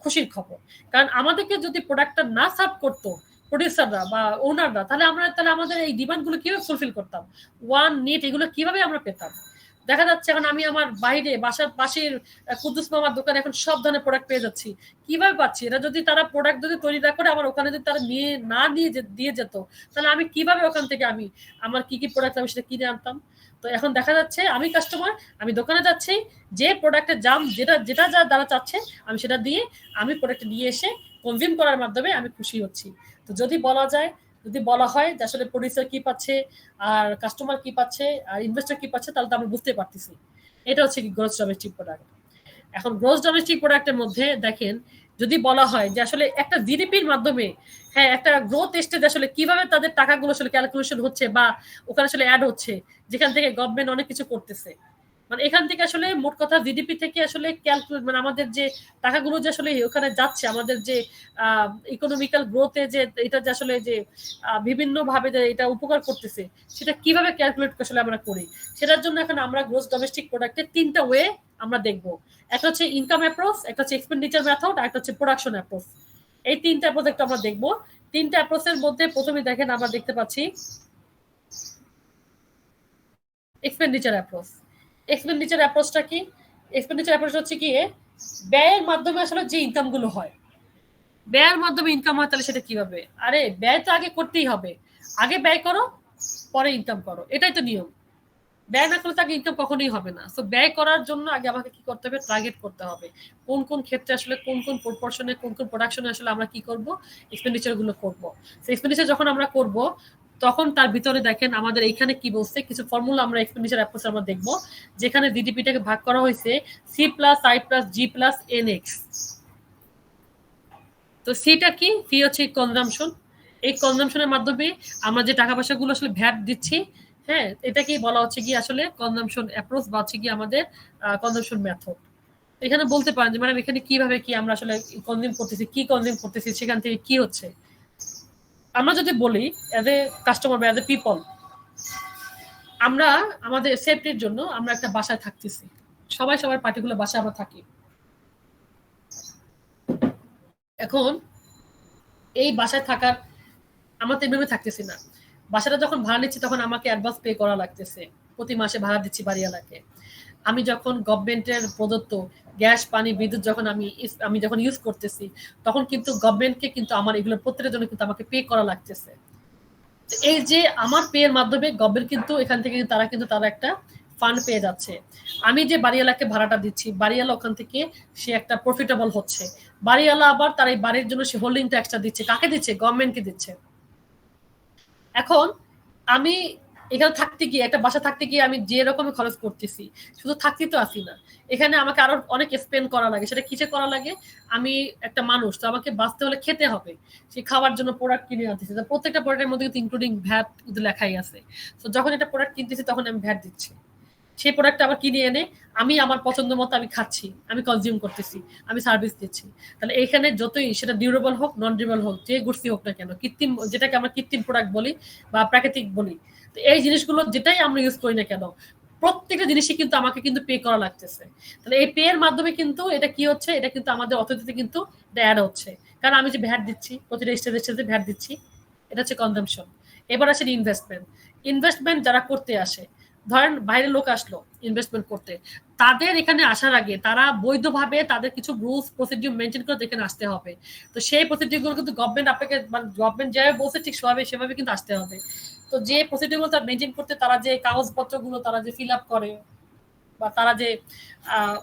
খুশির খবর। কারণ আমাদেরকে যদি প্রোডাক্টটা না সার্ভ করতো প্রডিউসাররা বা ওনাররা, তাহলে আমাদের এই ডিমান্ডগুলো কিভাবে ফুলফিল করতাম, ওয়ান নিট এগুলো কিভাবে আমরা পেতাম? দেখা যাচ্ছে এখন আমি আমার বাইরে বাসার পাশের কুদ্দুস মামার দোকানে এখন সব ধরনের প্রোডাক্ট পেয়ে যাচ্ছি। কিভাবে পাচ্ছি? এটা যদি তারা প্রোডাক্ট যদি তৈরি না করে আমার ওখানে যদি তারা নিয়ে দিয়ে যেত, তাহলে আমি কিভাবে ওখান থেকে আমি আমার কি কি প্রোডাক্ট আমি সেটা কিনে আনতাম? তো এখন দেখা যাচ্ছে আমি কাস্টমার, আমি দোকানে যাচ্ছি, যে প্রোডাক্টের দাম যেটা দ্বারা চাচ্ছে আমি সেটা দিয়ে আমি প্রোডাক্ট নিয়ে এসে কনজিউম করার মাধ্যমে আমি খুশি হচ্ছি। তো যদি বলা হয় যে আসলে প্রডিউসার কি পাচ্ছে আর কাস্টমার কি পাচ্ছে আর ইনভেস্টর কি পাচ্ছে, তাহলে তো আমরা বুঝতে পারতেছি এটা হচ্ছে কি গ্রোস ডোমেস্টিক প্রোডাক্ট। এখন গ্রোস ডোমেস্টিক প্রোডাক্টের মধ্যে দেখেন, যদি বলা হয় যে আসলে একটা জিডিপির মাধ্যমে হ্যাঁ একটা গ্রোথ স্টেজ আসলে কিভাবে তাদের টাকাগুলো আসলে ক্যালকুলেশন হচ্ছে বা ওখানে আসলে অ্যাড হচ্ছে, যেখান থেকে গভর্নমেন্ট অনেক কিছু করতেছে, মানে এখান থেকে আসলে মোট কথা জিডিপি থেকে আসলে ক্যালকুলেট, মানে আমাদের যে টাকাগুলো যে আসলে ওখানে যাচ্ছে, আমাদের যে ইকোনমিক্যাল গ্রোথে যে এটা যে আসলে যে বিভিন্ন ভাবে যে এটা উপকার করতেছে, সেটা কিভাবে ক্যালকুলেট আসলে আমরা করি, সেটার জন্য এখন আমরা গ্রোস ডোমেস্টিক প্রোডাক্টের তিনটা ওয়ে আমরা দেখবো। একটা হচ্ছে ইনকাম অ্যাপ্রোচ, একটা হচ্ছে এক্সপেন্ডিচার মেথড, আর একটা হচ্ছে প্রোডাকশন অ্যাপ্রোচ। এই তিনটা অ্যাপ্রোচ একটু আমরা দেখবো। তিনটা অ্যাপ্রোচের মধ্যে প্রথমে দেখেন আমরা দেখতে পাচ্ছি এক্সপেন্ডিচার অ্যাপ্রোচ। এক্সপেন্ডিচার অ্যাপ্রোচটা কি? এক্সপেন্ডিচার অ্যাপ্রোচ হচ্ছে কি, ব্যয়ের মাধ্যমে আসলে যে ইনকাম গুলো হয়, ব্যয়ের মাধ্যমে ইনকাম হয়, তাহলে সেটা কিভাবে? আরে ব্যয় তো আগে করতেই হবে, আগে ব্যয় করো পরে ইনকাম করো, এটাই তো নিয়ম। ব্যয় না করলে তো আগে ইনকাম কখনোই হবে না। তো ব্যয় করার জন্য আগে আমাকে কি করতে হবে, টার্গেট করতে হবে কোন কোন ক্ষেত্রে আসলে কোন কোন প্রপোর্শনে কোন কোন প্রোডাকশনে আসলে আমরা কি করব, এক্সপেন্ডিচার গুলো করবো। সেই এক্সপেন্ডিচার যখন আমরা করব তখন তার ভিতরে দেখেন আমাদের এইখানে কি বলছে, কিছু ফর্মুলা আমরা এক্সপেন্ডিচার অ্যাপ্রোচ আমরা দেখবো, যেখানে জিডিপিটাকে ভাগ করা হয়েছে C+I+G+NX। তো সিটা কি? সি হচ্ছে কনজাম্পশন। এই কনজাম্পশনের মাধ্যমে আমরা যে টাকা পয়সাগুলো আসলে ভ্যাট দিচ্ছি, হ্যাঁ, এটাকেই বলা হচ্ছে কি আসলে কনজাম্পশন অ্যাপ্রোচ বা হচ্ছে কি আমাদের কনজাম্পশন মেথড। এখানে বলতে পারেন যে ম্যাডাম এখানে কিভাবে কি আমরা আসলে কনজিউম করতেছি, সেখান থেকে কি হচ্ছে। আমরা যদি বলি অ্যাজ এ কাস্টমার বা অ্যাজ এ পিপল, আমরা আমাদের সেফটির জন্য আমরা একটা বাসায় থাকতেছি, সবার পার্টিকুলার বাসায় আমরা থাকি। এখন এই বাসায় থাকার আমরা তো এভাবে থাকতেছি না, বাসাটা যখন ভাড়া নিচ্ছি তখন আমাকে অ্যাডভান্স পে করা লাগতেছে, প্রতি মাসে ভাড়া দিচ্ছি বাড়িওয়ালাকে। আমি যখন গভর্নমেন্টের প্রদত্ত গ্যাস পানি বিদ্যুৎ যখন আমি যখন ইউজ করতেছি, তখন কিন্তু গভর্নমেন্টকে কিন্তু আমার এগুলো প্রত্যেকের জন্য কিন্তু আমাকে পে করা লাগতেছে। এই যে আমার পে এর মাধ্যমে গভর্নমেন্ট কিন্তু এখান থেকে তারা একটা ফান্ড পেয়ে যাচ্ছে। আমি যে বাড়িওয়ালাকে ভাড়াটা দিচ্ছি, বাড়িওয়ালা ওখান থেকে সে একটা প্রফিটেবল হচ্ছে, বাড়িওয়ালা আবার তার এই বাড়ির জন্য সে হোল্ডিং ট্যাক্সটা দিচ্ছে, কাকে দিচ্ছে? গভর্নমেন্টকে দিচ্ছে। এখন আমি এখানে থাকতে গিয়ে একটা বাসা থাকতে গিয়ে আমি যে রকমের খরচ করতেছি, শুধু থাকতে তো আসি না, এখানে আমাকে আরো অনেক স্পেন্ড করা লাগে। সেটা কিসে করা লাগে? আমি একটা মানুষ, তো আমাকে বাঁচতে হলে খেতে হবে, সেই খাওয়ার জন্য প্রোডাক্ট কিনে আনতেছি, প্রত্যেকটা প্রোডাক্টের মধ্যে কিন্তু ইনক্লুডিং ভ্যাট কিন্তু লেখাই আছে। তো যখন একটা প্রোডাক্ট কিনতেছি তখন আমি ভ্যাট দিচ্ছি, সেই প্রোডাক্ট আবার কিনে এনে আমি আমার পছন্দ মতো আমি খাচ্ছি, আমি কনজিউম করতেছি, আমি সার্ভিস দিচ্ছি। তাহলে এখানে যতই সেটা ডিউরেবল হোক নন ডিউরেবল হোক, যে গুডসই হোক না কেন, কৃত্রিম, যেটাকে আমরা কৃত্রিম প্রোডাক্ট বলি বা প্রাকৃতিক বলি, তো এই জিনিসগুলো যেটাই আমরা ইউজ করি না কেন, প্রত্যেকটা জিনিসই কিন্তু আমাকে কিন্তু পে করা লাগতেছে। তাহলে এই পে এর মাধ্যমে কিন্তু এটা কি হচ্ছে, এটা কিন্তু আমাদের অর্থনীতিতে কিন্তু এটা অ্যাড হচ্ছে। কারণ আমি যে ভ্যাট দিচ্ছি, প্রতিটা স্টেজে ভ্যাট দিচ্ছি, এটা হচ্ছে কনজাম্পশন। এবার আসে ইনভেস্টমেন্ট। ইনভেস্টমেন্ট যারা করতে আসে, ধরেন বাইরের লোক আসলো ইনভেস্টমেন্ট করতে, তাদের এখানে আসার আগে তারা বৈধভাবে তাদের কিছু রুলস প্রসিডিউর মেনটেন করে এখানে আসতে হবে। তো সেই প্রসিডিউরগুলো কিন্তু গভর্নমেন্ট আপনাকে, মানে গভর্নমেন্ট যেভাবে বলছে ঠিক সেভাবে কিন্তু আসতে হবে। তো যে প্রসিডিউরগুলো তারা মেনটেন করতে, তারা যে কাগজপত্রগুলো তারা যে ফিল আপ করে, বা তারা যে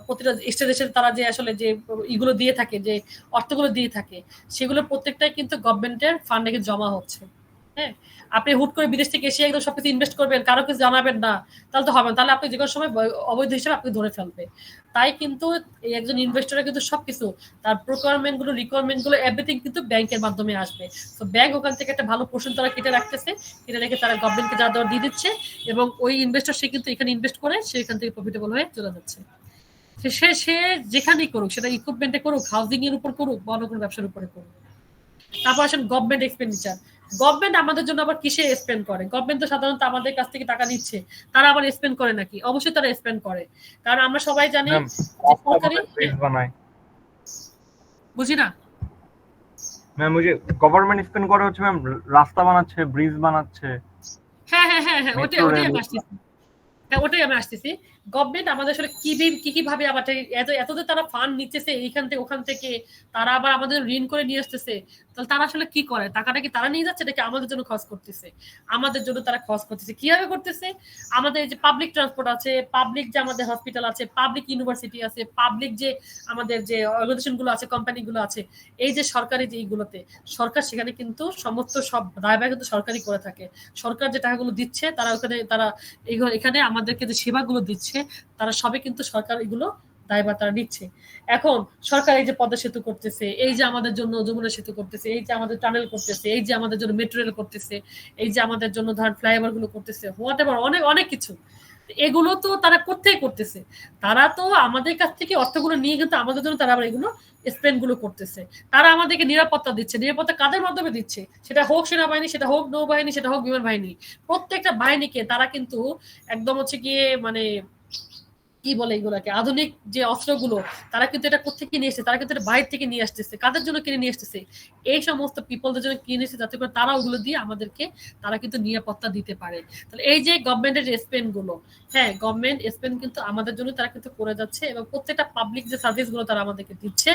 প্রতিটা স্টেজে তারা যে আসলে যে ইগুলো দিয়ে থাকে, যে অর্থগুলো দিয়ে থাকে, সেগুলো প্রত্যেকটাই কিন্তু গভর্নমেন্টের ফান্ডে জমা হচ্ছে। হ্যাঁ, আপনি হুট করে বিদেশ থেকে এসে একদম সবকিছু ইনভেস্ট করবেন, কারো কিছু জানাবেন না, তাহলে তো হবে না, তাহলে আপনি যে কোনো সময় অবৈধ হিসেবে আপনি ধরে ফেলবে। তাই কিন্তু এই একজন ইনভেস্টরের কিন্তু সবকিছু, তার প্রোকুয়ারমেন্ট গুলো, রিকোয়ারমেন্ট গুলো, এভরিথিং কিন্তু ব্যাংকের মাধ্যমে আসবে। তো ব্যাংক ওখান থেকে একটা ভালো পোর্শন তারা কেটে রাখতেছে, কেটে রেখে তারা গভর্নমেন্টকে যা দেওয়া দিয়ে দিচ্ছে, এবং ওই ইনভেস্টর সে কিন্তু এখানে ইনভেস্ট করে সে এখান থেকে প্রফিটেবল হয়ে চলে যাচ্ছে। সে যেখানেই করুক, সেটা ইকুইপমেন্টে করুক, হাউজিং এর উপর করুক, বা অন্য কোনো ব্যবসার উপরে করুক। তারপর আসেন গভর্নমেন্ট এক্সপেন্ডিচার। গভর্নমেন্ট আমাদের জন্য আবার কিসে স্পেন্ড করে? গভর্নমেন্ট তো সাধারণত আমাদের কাছ থেকে টাকা নিচ্ছে, তারা আবার স্পেন্ড করে নাকি? অবশ্যই তারা স্পেন্ড করে, কারণ আমরা সবাই জানি সরকারি, বুঝি না ম্যাম, ওই যে গভর্নমেন্ট স্পেন্ড করে হচ্ছে ম্যাম রাস্তা বানাচ্ছে, ব্রিজ বানাচ্ছে। হ্যাঁ, ওটাই আমি আসতেছি। ওটাই আমি আসতেছি। গভর্নমেন্ট আমাদের আসলে কি ভাবে আবার এত যে তারা ফান্ড নিতেছে এইখান থেকে ওখান থেকে, তারা আবার আমাদের ঋণ করে নিয়ে আসতেছে, তাহলে তারা আসলে কি করে? টাকাটা কি তারা নিয়ে যাচ্ছে নাকি আমাদের জন্য খরচ করতেছে? আমাদের জন্য তারা খরচ করতেছে। কিভাবে করতেছে? আমাদের যে পাবলিক ট্রান্সপোর্ট আছে, পাবলিক যে আমাদের হসপিটাল আছে, পাবলিক ইউনিভার্সিটি আছে, পাবলিক যে আমাদের যে অর্গানাইজেশন গুলো আছে, কোম্পানি গুলো আছে, এই যে সরকারি যে এইগুলোতে, সরকার সেখানে কিন্তু সমস্ত সব দায়ভার কিন্তু সরকারই করে থাকে। সরকার যে টাকাগুলো দিচ্ছে, তারা ওখানে তারা এখানে আমাদেরকে যে সেবাগুলো দিচ্ছে, তারা সবে কিন্তু সরকার এগুলো দায়ভার তারা নিচ্ছে। এখন সরকার এই যে পদ্মা সেতু করতেছে, এই যে আমাদের জন্য যমুনা সেতু করতেছে, এই যে আমাদের টানেল করতেছে, এই যে আমাদের জন্য মেট্রো রেল করতেছে, এই যে আমাদের জন্য ধরেন ফ্লাইওভার গুলো করতেছে, হোয়াট এভার, অনেক অনেক কিছু, এগুলো তো তারা কোত্থেকে করতেছে? তারা তো আমাদের কাছ থেকে অর্থগুলো নিয়ে কিন্তু আমাদের জন্য তারা আবার এগুলো স্পেন্ড গুলো করতেছে। তারা আমাদেরকে নিরাপত্তা দিচ্ছে। নিরাপত্তা কাদের মাধ্যমে দিচ্ছে? সেটা হোক সেনাবাহিনী, সেটা হোক নৌবাহিনী, সেটা হোক বিমান বাহিনী, প্রত্যেকটা বাহিনীকে তারা কিন্তু একদম হচ্ছে গিয়ে, মানে কি বলে এগুলাকে, আধুনিক যে অস্ত্রগুলো, তারা কিন্তু এটা কোথেকে নিয়ে এসেছে? তারা কিন্তু এটা বাইরে থেকে নিয়ে আসতেছে। কাদের জন্য কিনে নিয়ে আসতেছে? এই সমস্ত পিপলদের জন্য কিনে এসেছে, যাতে করে তারা ওগুলো দিয়ে আমাদেরকে তারা কিন্তু নিরাপত্তা দিতে পারে। তাহলে এই যে গভর্নমেন্টের স্পেন্ড গুলো, হ্যাঁ, গভর্নমেন্ট স্পেন্ড কিন্তু আমাদের জন্য তারা কিন্তু করে যাচ্ছে, এবং প্রত্যেকটা পাবলিক যে সার্ভিস গুলো তারা আমাদেরকে দিচ্ছে,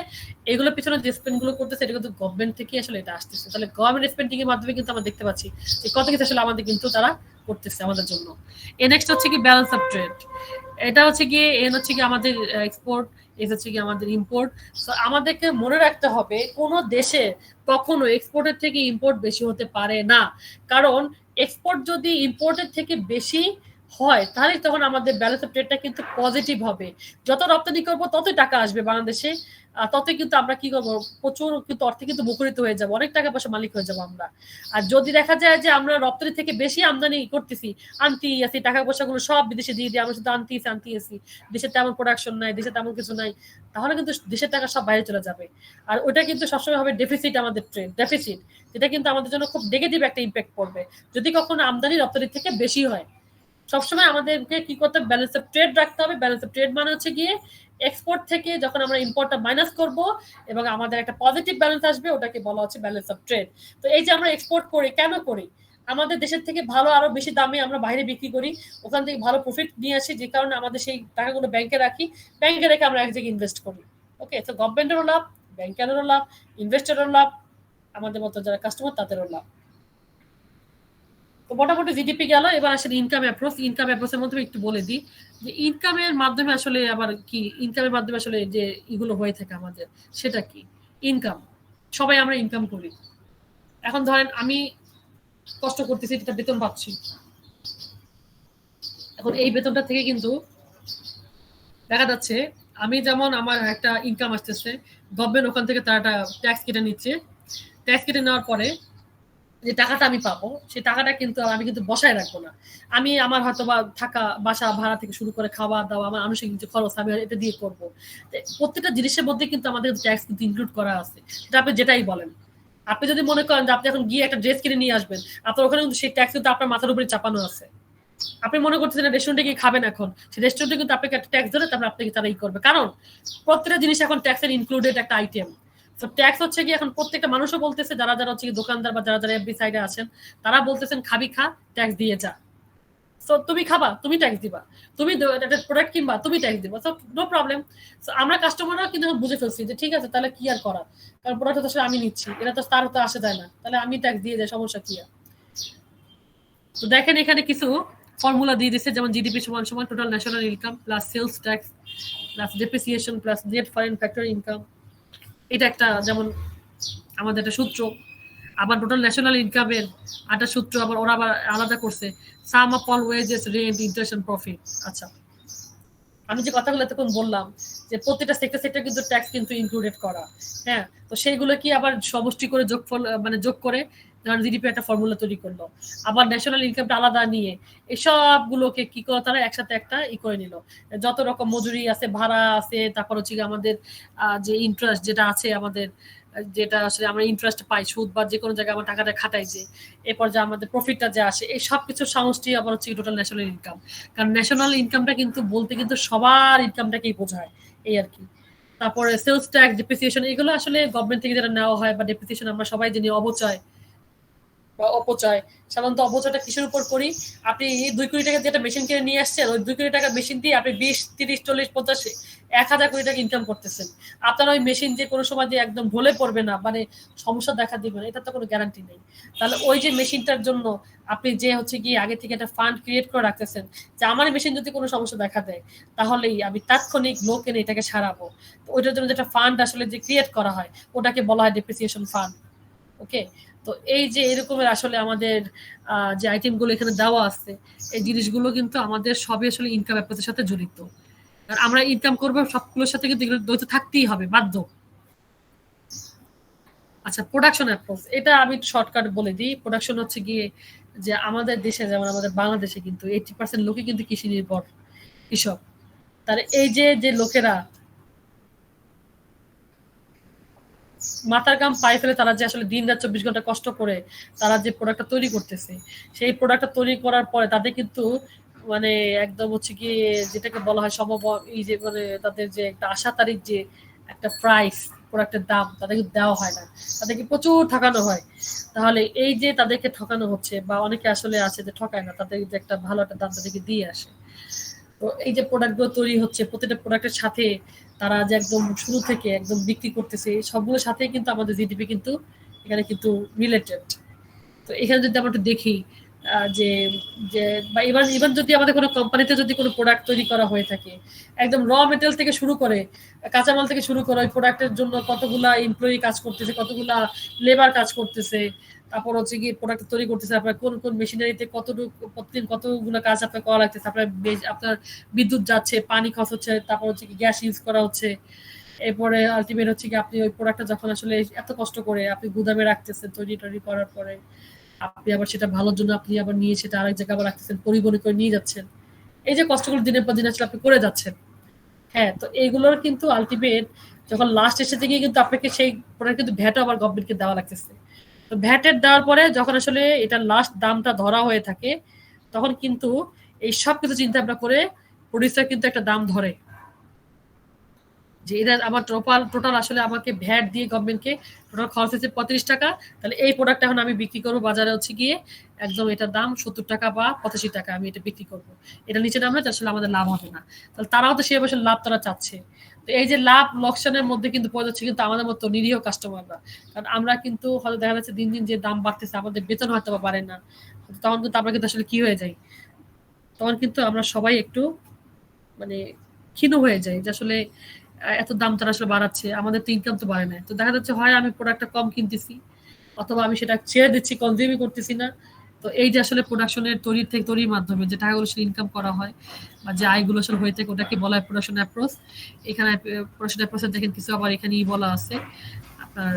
এগুলোর পিছনে যে স্পেন্ড গুলো করতেছে, এটা কিন্তু গভর্নমেন্ট থেকে আসলে এটা আসতেছে। তাহলে গভর্নমেন্ট স্পেন্ডিং এর মাধ্যমে কিন্তু আমরা দেখতে পাচ্ছি যে কত কিছু আসলে আমাদের কিন্তু তারা করতেছে আমাদের জন্য। নেক্সট হচ্ছে কি ব্যালেন্স অফ ট্রেড। এটা হচ্ছে গিয়ে হচ্ছে কি আমাদের এক্সপোর্ট, এটা হচ্ছে কি আমাদের ইম্পোর্ট। সো আমাদেরকে মনে রাখতে হবে কোন দেশে কখনো এক্সপোর্টের থেকে ইম্পোর্ট বেশি হতে পারে না। কারণ এক্সপোর্ট যদি ইম্পোর্টের থেকে বেশি হয়, তাহলে তখন আমাদের ব্যালেন্স অফ ট্রেডটা কিন্তু পজিটিভ হবে। যত রপ্তানি করবো ততই টাকা আসবে বাংলাদেশে, ততই কিন্তু আমরা কি করবো, প্রচুর কিন্তু অর্থে কিন্তু মুখরিত হয়ে যাবো, অনেক টাকা পয়সা মালিক হয়ে যাবো আমরা। আর যদি দেখা যায় যে আমরা রপ্তানি থেকে বেশি আমদানি করতেছি, আনতেই আছি, টাকা পয়সা গুলো সব বিদেশে দিয়ে দিয়ে আমরা শুধু আনতেই আছি, দেশে তেমন প্রোডাকশন নাই, দেশে তেমন কিছু নাই, তাহলে কিন্তু দেশের টাকা সব বাইরে চলে যাবে। আর ওটা কিন্তু সবসময় হবে ডেফিসিট, আমাদের ট্রেড ডেফিসিট, যেটা কিন্তু আমাদের জন্য খুব নেগেটিভ একটা ইম্প্যাক্ট পড়বে যদি কখনো আমদানি রপ্তানি থেকে বেশি হয়। সবসময় আমাদেরকে কি করতে হবে, ব্যালেন্স অফ ট্রেড রাখতে হবে। ব্যালেন্স অফ ট্রেড মানে হচ্ছে গিয়ে এক্সপোর্ট থেকে যখন আমরা ইম্পোর্টটা মাইনাস করব এবং আমাদের একটা পজিটিভ ব্যালেন্স আসবে, ওটাকে বলা হচ্ছে ব্যালেন্স অফ ট্রেড। তো এই যে আমরা এক্সপোর্ট করি, কেন করি? আমাদের দেশের থেকে ভালো আরো বেশি দামে আমরা বাইরে বিক্রি করি, ওখান থেকে ভালো প্রফিট নিয়ে আসি, যে কারণে আমাদের সেই টাকাগুলো ব্যাংকে রাখি, ব্যাংকে রেখে আমরা এক জায়গায় ইনভেস্ট করি। ওকে, তো গভর্নমেন্টেরও লাভ, ব্যাংকেরও লাভ, ইনভেস্টরেরও লাভ, আমাদের মতো যারা কাস্টমার তাদেরও লাভ। তো মোটামুটি জিডিপি গেল, এবার আসলে ইনকাম অ্যাপ্রোচ। ইনকাম অ্যাপ্রোচের মধ্যে একটু বলে দিই যে ইনকামের মাধ্যমে আসলে আবার কি, ইনকামের মাধ্যমে আসলে যে এগুলো হয়ে থাকে আমাদের, সেটা কি? ইনকাম, সবাই আমরা ইনকাম করি। এখন ধরেন আমি কষ্ট করতেছি, যেটা বেতন পাচ্ছি, এখন এই বেতনটা থেকে কিন্তু দেখা যাচ্ছে আমি যেমন আমার একটা ইনকাম আসতেছে, গভর্নমেন্ট ওখান থেকে তারা একটা ট্যাক্স কেটে নিচ্ছে। ট্যাক্স কেটে নেওয়ার পরে যে টাকাটা আমি পাবো সেই টাকাটা কিন্তু আমি কিন্তু বসায় রাখবো না। আমি আমার হয়তো বা থাকা বাসা ভাড়া থেকে শুরু করে খাওয়া দাওয়া আমার আনুষঙ্গিক যে খরচ আমি এটা দিয়ে করবো। প্রত্যেকটা জিনিসের মধ্যে কিন্তু আমাদের ট্যাক্স কিন্তু ইনক্লুড করা আছে, সেটা আপনি যেটাই বলেন। আপনি যদি মনে করেন যে আপনি এখন গিয়ে একটা ড্রেস কিনে নিয়ে আসবেন, আপনার ওখানে কিন্তু সেই ট্যাক্স কিন্তু আপনার মাথার উপরে চাপানো আছে। আপনি মনে করতেছেন রেস্টুরেন্টে গিয়ে খাবেন, এখন সেই রেস্টুরেন্টে কিন্তু আপনাকে একটা ট্যাক্স ধরে তারপরে আপনাকে তারা করবে, কারণ প্রত্যেকটা জিনিস এখন ট্যাক্সের ইনক্লুডেড একটা আইটেম। তো ট্যাক্স হচ্ছে কি এখন প্রত্যেকটা মানুষও বলতেছে, যারা যারা হচ্ছে দোকানদার বা যারা যারা এফবি সাইডে আছেন তারা বলতেছেন খাবি খা, ট্যাক্স দিয়ে যা। সো তুমি খাবা, তুমি ট্যাক্স দিবা, তুমি একটা প্রোডাক্ট কিনবা, তুমি ট্যাক্স দিবা, সো নো প্রবলেম। আমরা কাস্টমাররা কিন্তু বুঝে ফেলছি যে ঠিক আছে, তাহলে কি আর করা, কারণ প্রোডাক্ট তো আমি নিচ্ছি, এটা তো তার তো আসে যায় না, তাহলে আমি ট্যাক্স দিয়ে যাই, সমস্যা কি আর। তো দেখেন এখানে কিছু ফর্মুলা দিয়ে দিচ্ছে, যেমন জিডিপি সমান সমান total national income plus sales tax plus depreciation plus net foreign factor income. এটা একটা যেমন আমাদের একটা সূত্র। আবার টোটাল ন্যাশনাল ইনকামের একটা সূত্র আবার ওরা আবার আলাদা করছে, sum of all wages, rent, interest and profit. আচ্ছা, আমি যে কথাগুলো এতক্ষণ বললাম যে প্রত্যেকটা সেক্টর কিন্তু ট্যাক্স কিন্তু ইনক্লুডেড করা, হ্যাঁ, তো সেইগুলো কি আবার সমষ্টি করে যোগফল মানে যোগ করে জিডিপি একটা ফর্মুলা তৈরি করলো, আবার ন্যাশনাল ইনকামটা আলাদা নিয়ে এই সবগুলোকে কি করে তারা একসাথে একটা করে নিল। যত রকম মজুরি আছে, ভাড়া আছে, তারপর হচ্ছে আমাদের যে ইন্টারেস্ট যেটা আছে আমাদের, যেটা আসলে আমরা ইন্টারেস্ট পাই, সুদ বা যে কোনো জায়গায় আমার টাকাটা খাটাই, যে এরপর যে আমাদের প্রফিটটা যে আসে, এই সব কিছু সমষ্টি আবার হচ্ছে টোটাল ন্যাশনাল ইনকাম। কারণ ন্যাশনাল ইনকামটা কিন্তু বলতে কিন্তু সবার ইনকামটাকেই বোঝায়, এই আর কি। তারপরে সেলস ট্যাক্স, ডেপ্রিসিয়েশন, এগুলো আসলে গভর্নমেন্ট থেকে যেটা নেওয়া হয়, বা ডেপ্রিসিয়েশন আমরা সবাই জানি অবচয় বা অপচয়। সাধারণত অপচয়টা কিসের উপর করি? আপনি 2 কোটি টাকা যেটা মেশিন কিনে নিয়ে আসছেন, ওই 2 কোটি টাকা মেশিন দিয়ে আপনি 20, 30, 40, 50, 1000 কোটি টাকা ইনকাম করতেছেন। আপনার ওই মেশিন যে কোনো সময় যে একদম ঢলে পড়বে না, মানে সমস্যা দেখা দিবে না, এটা তো কোনো গ্যারান্টি নেই। তাহলে ওই যে মেশিনটার জন্য আপনি যে হচ্ছে গিয়ে আগে থেকে একটা ফান্ড ক্রিয়েট করে রাখতেছেন, যে আমার মেশিন যদি কোনো সমস্যা দেখা দেয় তাহলেই আমি তাৎক্ষণিক লোক এনে এটাকে সারাবো। তো ওইটার জন্য যেটা ফান্ড আসলে যে ক্রিয়েট করা হয় ওটাকে বলা হয় ডেপ্রিসিয়েশন ফান্ড। ওকে, তো এই যে এরকমের আসলে আমাদের যে আইটেমগুলো এখানে দেওয়া আছে, এই জিনিসগুলো কিন্তু আমাদের সবই আসলে ইনকাম অ্যাপ্রোচের সাথে জড়িত। আর আমরা ইনকাম করবো সবগুলোর সাথে কিন্তু এগুলো দ্বৈত থাকতেই হবে, বাধ্য। আচ্ছা, প্রোডাকশন অ্যাপ্রোচ, এটা আমি শর্টকাট বলে দিই। প্রোডাকশন হচ্ছে গিয়ে যে আমাদের দেশে, যেমন আমাদের বাংলাদেশে কিন্তু 80% লোকই কিন্তু কৃষি নির্ভর, কৃষক। তার এই যে লোকেরা মাথার গাম পায়ে ফেলে তারা যে আসলে দিন রাত 24 ঘন্টা কষ্ট করে তারা যে প্রোডাক্টটা তৈরি করতেছে, সেই প্রোডাক্টটা তৈরি করার পরে তাদের কিন্তু মানে একদম হচ্ছে কি যেটাকে বলা হয় এই যে মানে তাদের যে একটা আশা তারিখ যে একটা প্রাইস প্রোডাক্টের দাম তাদেরকে দেওয়া হয় না, তাদেরকে প্রচুর ঠকানো হয়। তাহলে এই যে তাদেরকে ঠকানো হচ্ছে, বা অনেকে আসলে আছে যে ঠকায় না, তাদের যে একটা ভালো একটা দাম তাদেরকে দিয়ে আসে। তো এই যে প্রোডাক্টগুলো তৈরি হচ্ছে, প্রত্যেকটা প্রোডাক্টের সাথে তারা যে একদম শুরু থেকে একদম বিক্রি করতেছে, সবগুলোর সাথে কিন্তু আমাদের জিডিপি কিন্তু এখানে কিন্তু রিলেটেড। তো এখানে যদি আমরা একটু দেখি যে যে বা ইভেন যদি আমাদের কোনো কোম্পানিতে যদি কোনো প্রোডাক্ট তৈরি করা হয়ে থাকে, একদম র মেটেরিয়াল থেকে শুরু করে, কাঁচামাল থেকে শুরু করে ওই প্রোডাক্টের জন্য কতগুলা এমপ্লয়ি কাজ করতেছে, কতগুলা লেবার কাজ করতেছে, তারপর হচ্ছে গিয়ে প্রোডাক্ট তৈরি করতেছে, আপনার কোন কোন মেশিনারিতে কতটুকু প্রতিদিন কতগুলো কাজ আপনার করা লাগতেছে, আপনার বিদ্যুৎ যাচ্ছে, পানি খরচ হচ্ছে, তারপর হচ্ছে কি গ্যাস ইউজ করা হচ্ছে। এরপরে আলটিমেট হচ্ছে কি আপনি ওই প্রোডাক্টটা যখন আসলে এত কষ্ট করে আপনি গুদামে রাখতেছেন তৈরি করার পরে, আপনি আবার সেটা ভালোর জন্য আপনি আবার নিয়ে সেটা আরেক জায়গায় আবার রাখতেছেন, পরিবহন করে নিয়ে যাচ্ছেন, এই যে কষ্টগুলো দিনের পর দিন আসলে আপনি করে যাচ্ছেন। হ্যাঁ, তো এইগুলোর কিন্তু আলটিমেট যখন লাস্ট এসে গিয়ে কিন্তু আপনাকে সেই প্রোডাক্ট কিন্তু ভ্যাটও আবার গভর্নমেন্টকে দেওয়া লাগতেছে। তো ভ্যাটের দেওয়ার পরে যখন আসলে এটা লাস্ট দামটা ধরা হয়ে থাকে, তখন কিন্তু এই সব কিছু চিন্তা ভাবনা করে প্রডিউসার কিন্তু একটা দাম ধরে, যে এটা আমার টোটাল আসলে আমাকে ভ্যাট দিয়ে গভর্নমেন্টকে টোটাল খরচ হচ্ছে 35 টাকা, তাহলে এই প্রোডাক্ট এখন আমি বিক্রি করবো বাজারে হচ্ছে গিয়ে একদম এটার দাম 70 টাকা বা 85 টাকা আমি এটা বিক্রি করবো, এটা নিচে নামলে আসলে আমাদের লাভ হবে না। তাহলে তারাও তো সেই বছর লাভ তারা চাচ্ছে। তো এই যে লাভ লোকসানের মধ্যে কিন্তু পড়ে যাচ্ছে কিন্তু আমাদের মতো নিরীহ কাস্টমাররা, কারণ আমরা কিন্তু হয়তো দেখা যাচ্ছে দিন দিন যে দাম বাড়তেছে, আমাদের বেতন হয়তো বা বাড়ে না, তখন কিন্তু আমরা কিন্তু আসলে কি হয়ে যাই, তখন কিন্তু আমরা সবাই একটু মানে ক্ষীণ হয়ে যায় যে আসলে এত দাম তারা আসলে বাড়াচ্ছে, আমাদের তো ইনকাম তো বাড়ে না। তো দেখা যাচ্ছে হয় আমি প্রোডাক্টটা কম কিনতেছি, অথবা আমি সেটা ছেড়ে দিচ্ছি, কনজিউমই করতেছি না, তো এই যে আসলে প্রোডাকশনের তৈরির মাধ্যমে যে টাকাগুলো ইনকাম করা হয় বা যে আয়গুলো আসলে হয়ে থাকে ওটাকে বলা হয় প্রোডাকশন অ্যাপ্রোচ। এখানে প্রোডাকশন অ্যাপ্রোচে দেখেন কিছু আবার এখানেই বলা আছে, আপনার